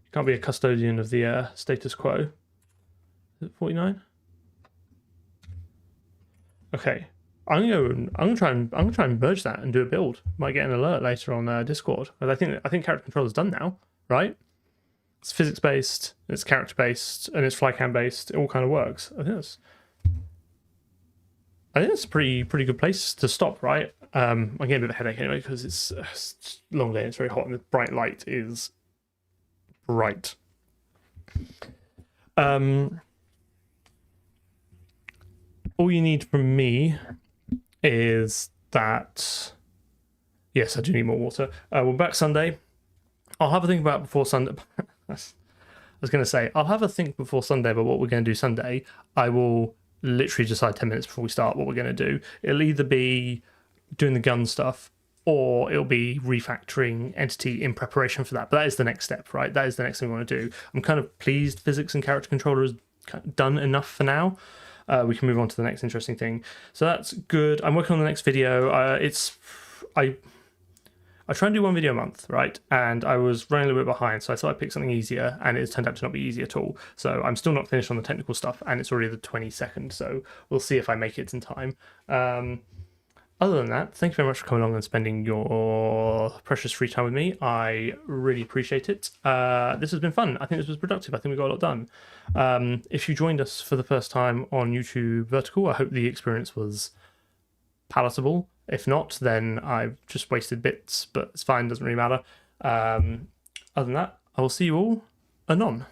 You can't be a custodian of the status quo. Is it 49? Okay, I'm gonna try and merge that and do a build. Might get an alert later on Discord. But I think character controller's done now, right? It's physics based, it's character based, and it's flycam based. It all kind of works. I think it's a pretty good place to stop, right? I'm getting a bit of a headache anyway because it's a long day. It's very hot, and the bright light is bright. All you need from me is that. Yes, I do need more water. We're back Sunday. I'll have a think about before Sunday. I was going to say, I'll have a think before Sunday about what we're going to do Sunday. I will literally decide 10 minutes before we start what we're going to do. It'll either be doing the gun stuff or it'll be refactoring entity in preparation for that. But that is the next step, right? That is the next thing we want to do. I'm kind of pleased physics and character controller is done enough for now. We can move on to the next interesting thing. So that's good. I'm working on the next video. I try and do one video a month, right? And I was running a little bit behind, so I thought I'd pick something easier, and it's turned out to not be easy at all. So I'm still not finished on the technical stuff, and it's already the 22nd, so we'll see if I make it in time. Other than that, thank you very much for coming along and spending your precious free time with me. I really appreciate it. This has been fun. I think this was productive. I think we got a lot done. If you joined us for the first time on YouTube Vertical, I hope the experience was palatable. If not, then I've just wasted bits, but it's fine, doesn't really matter. Other than that, I will see you all anon.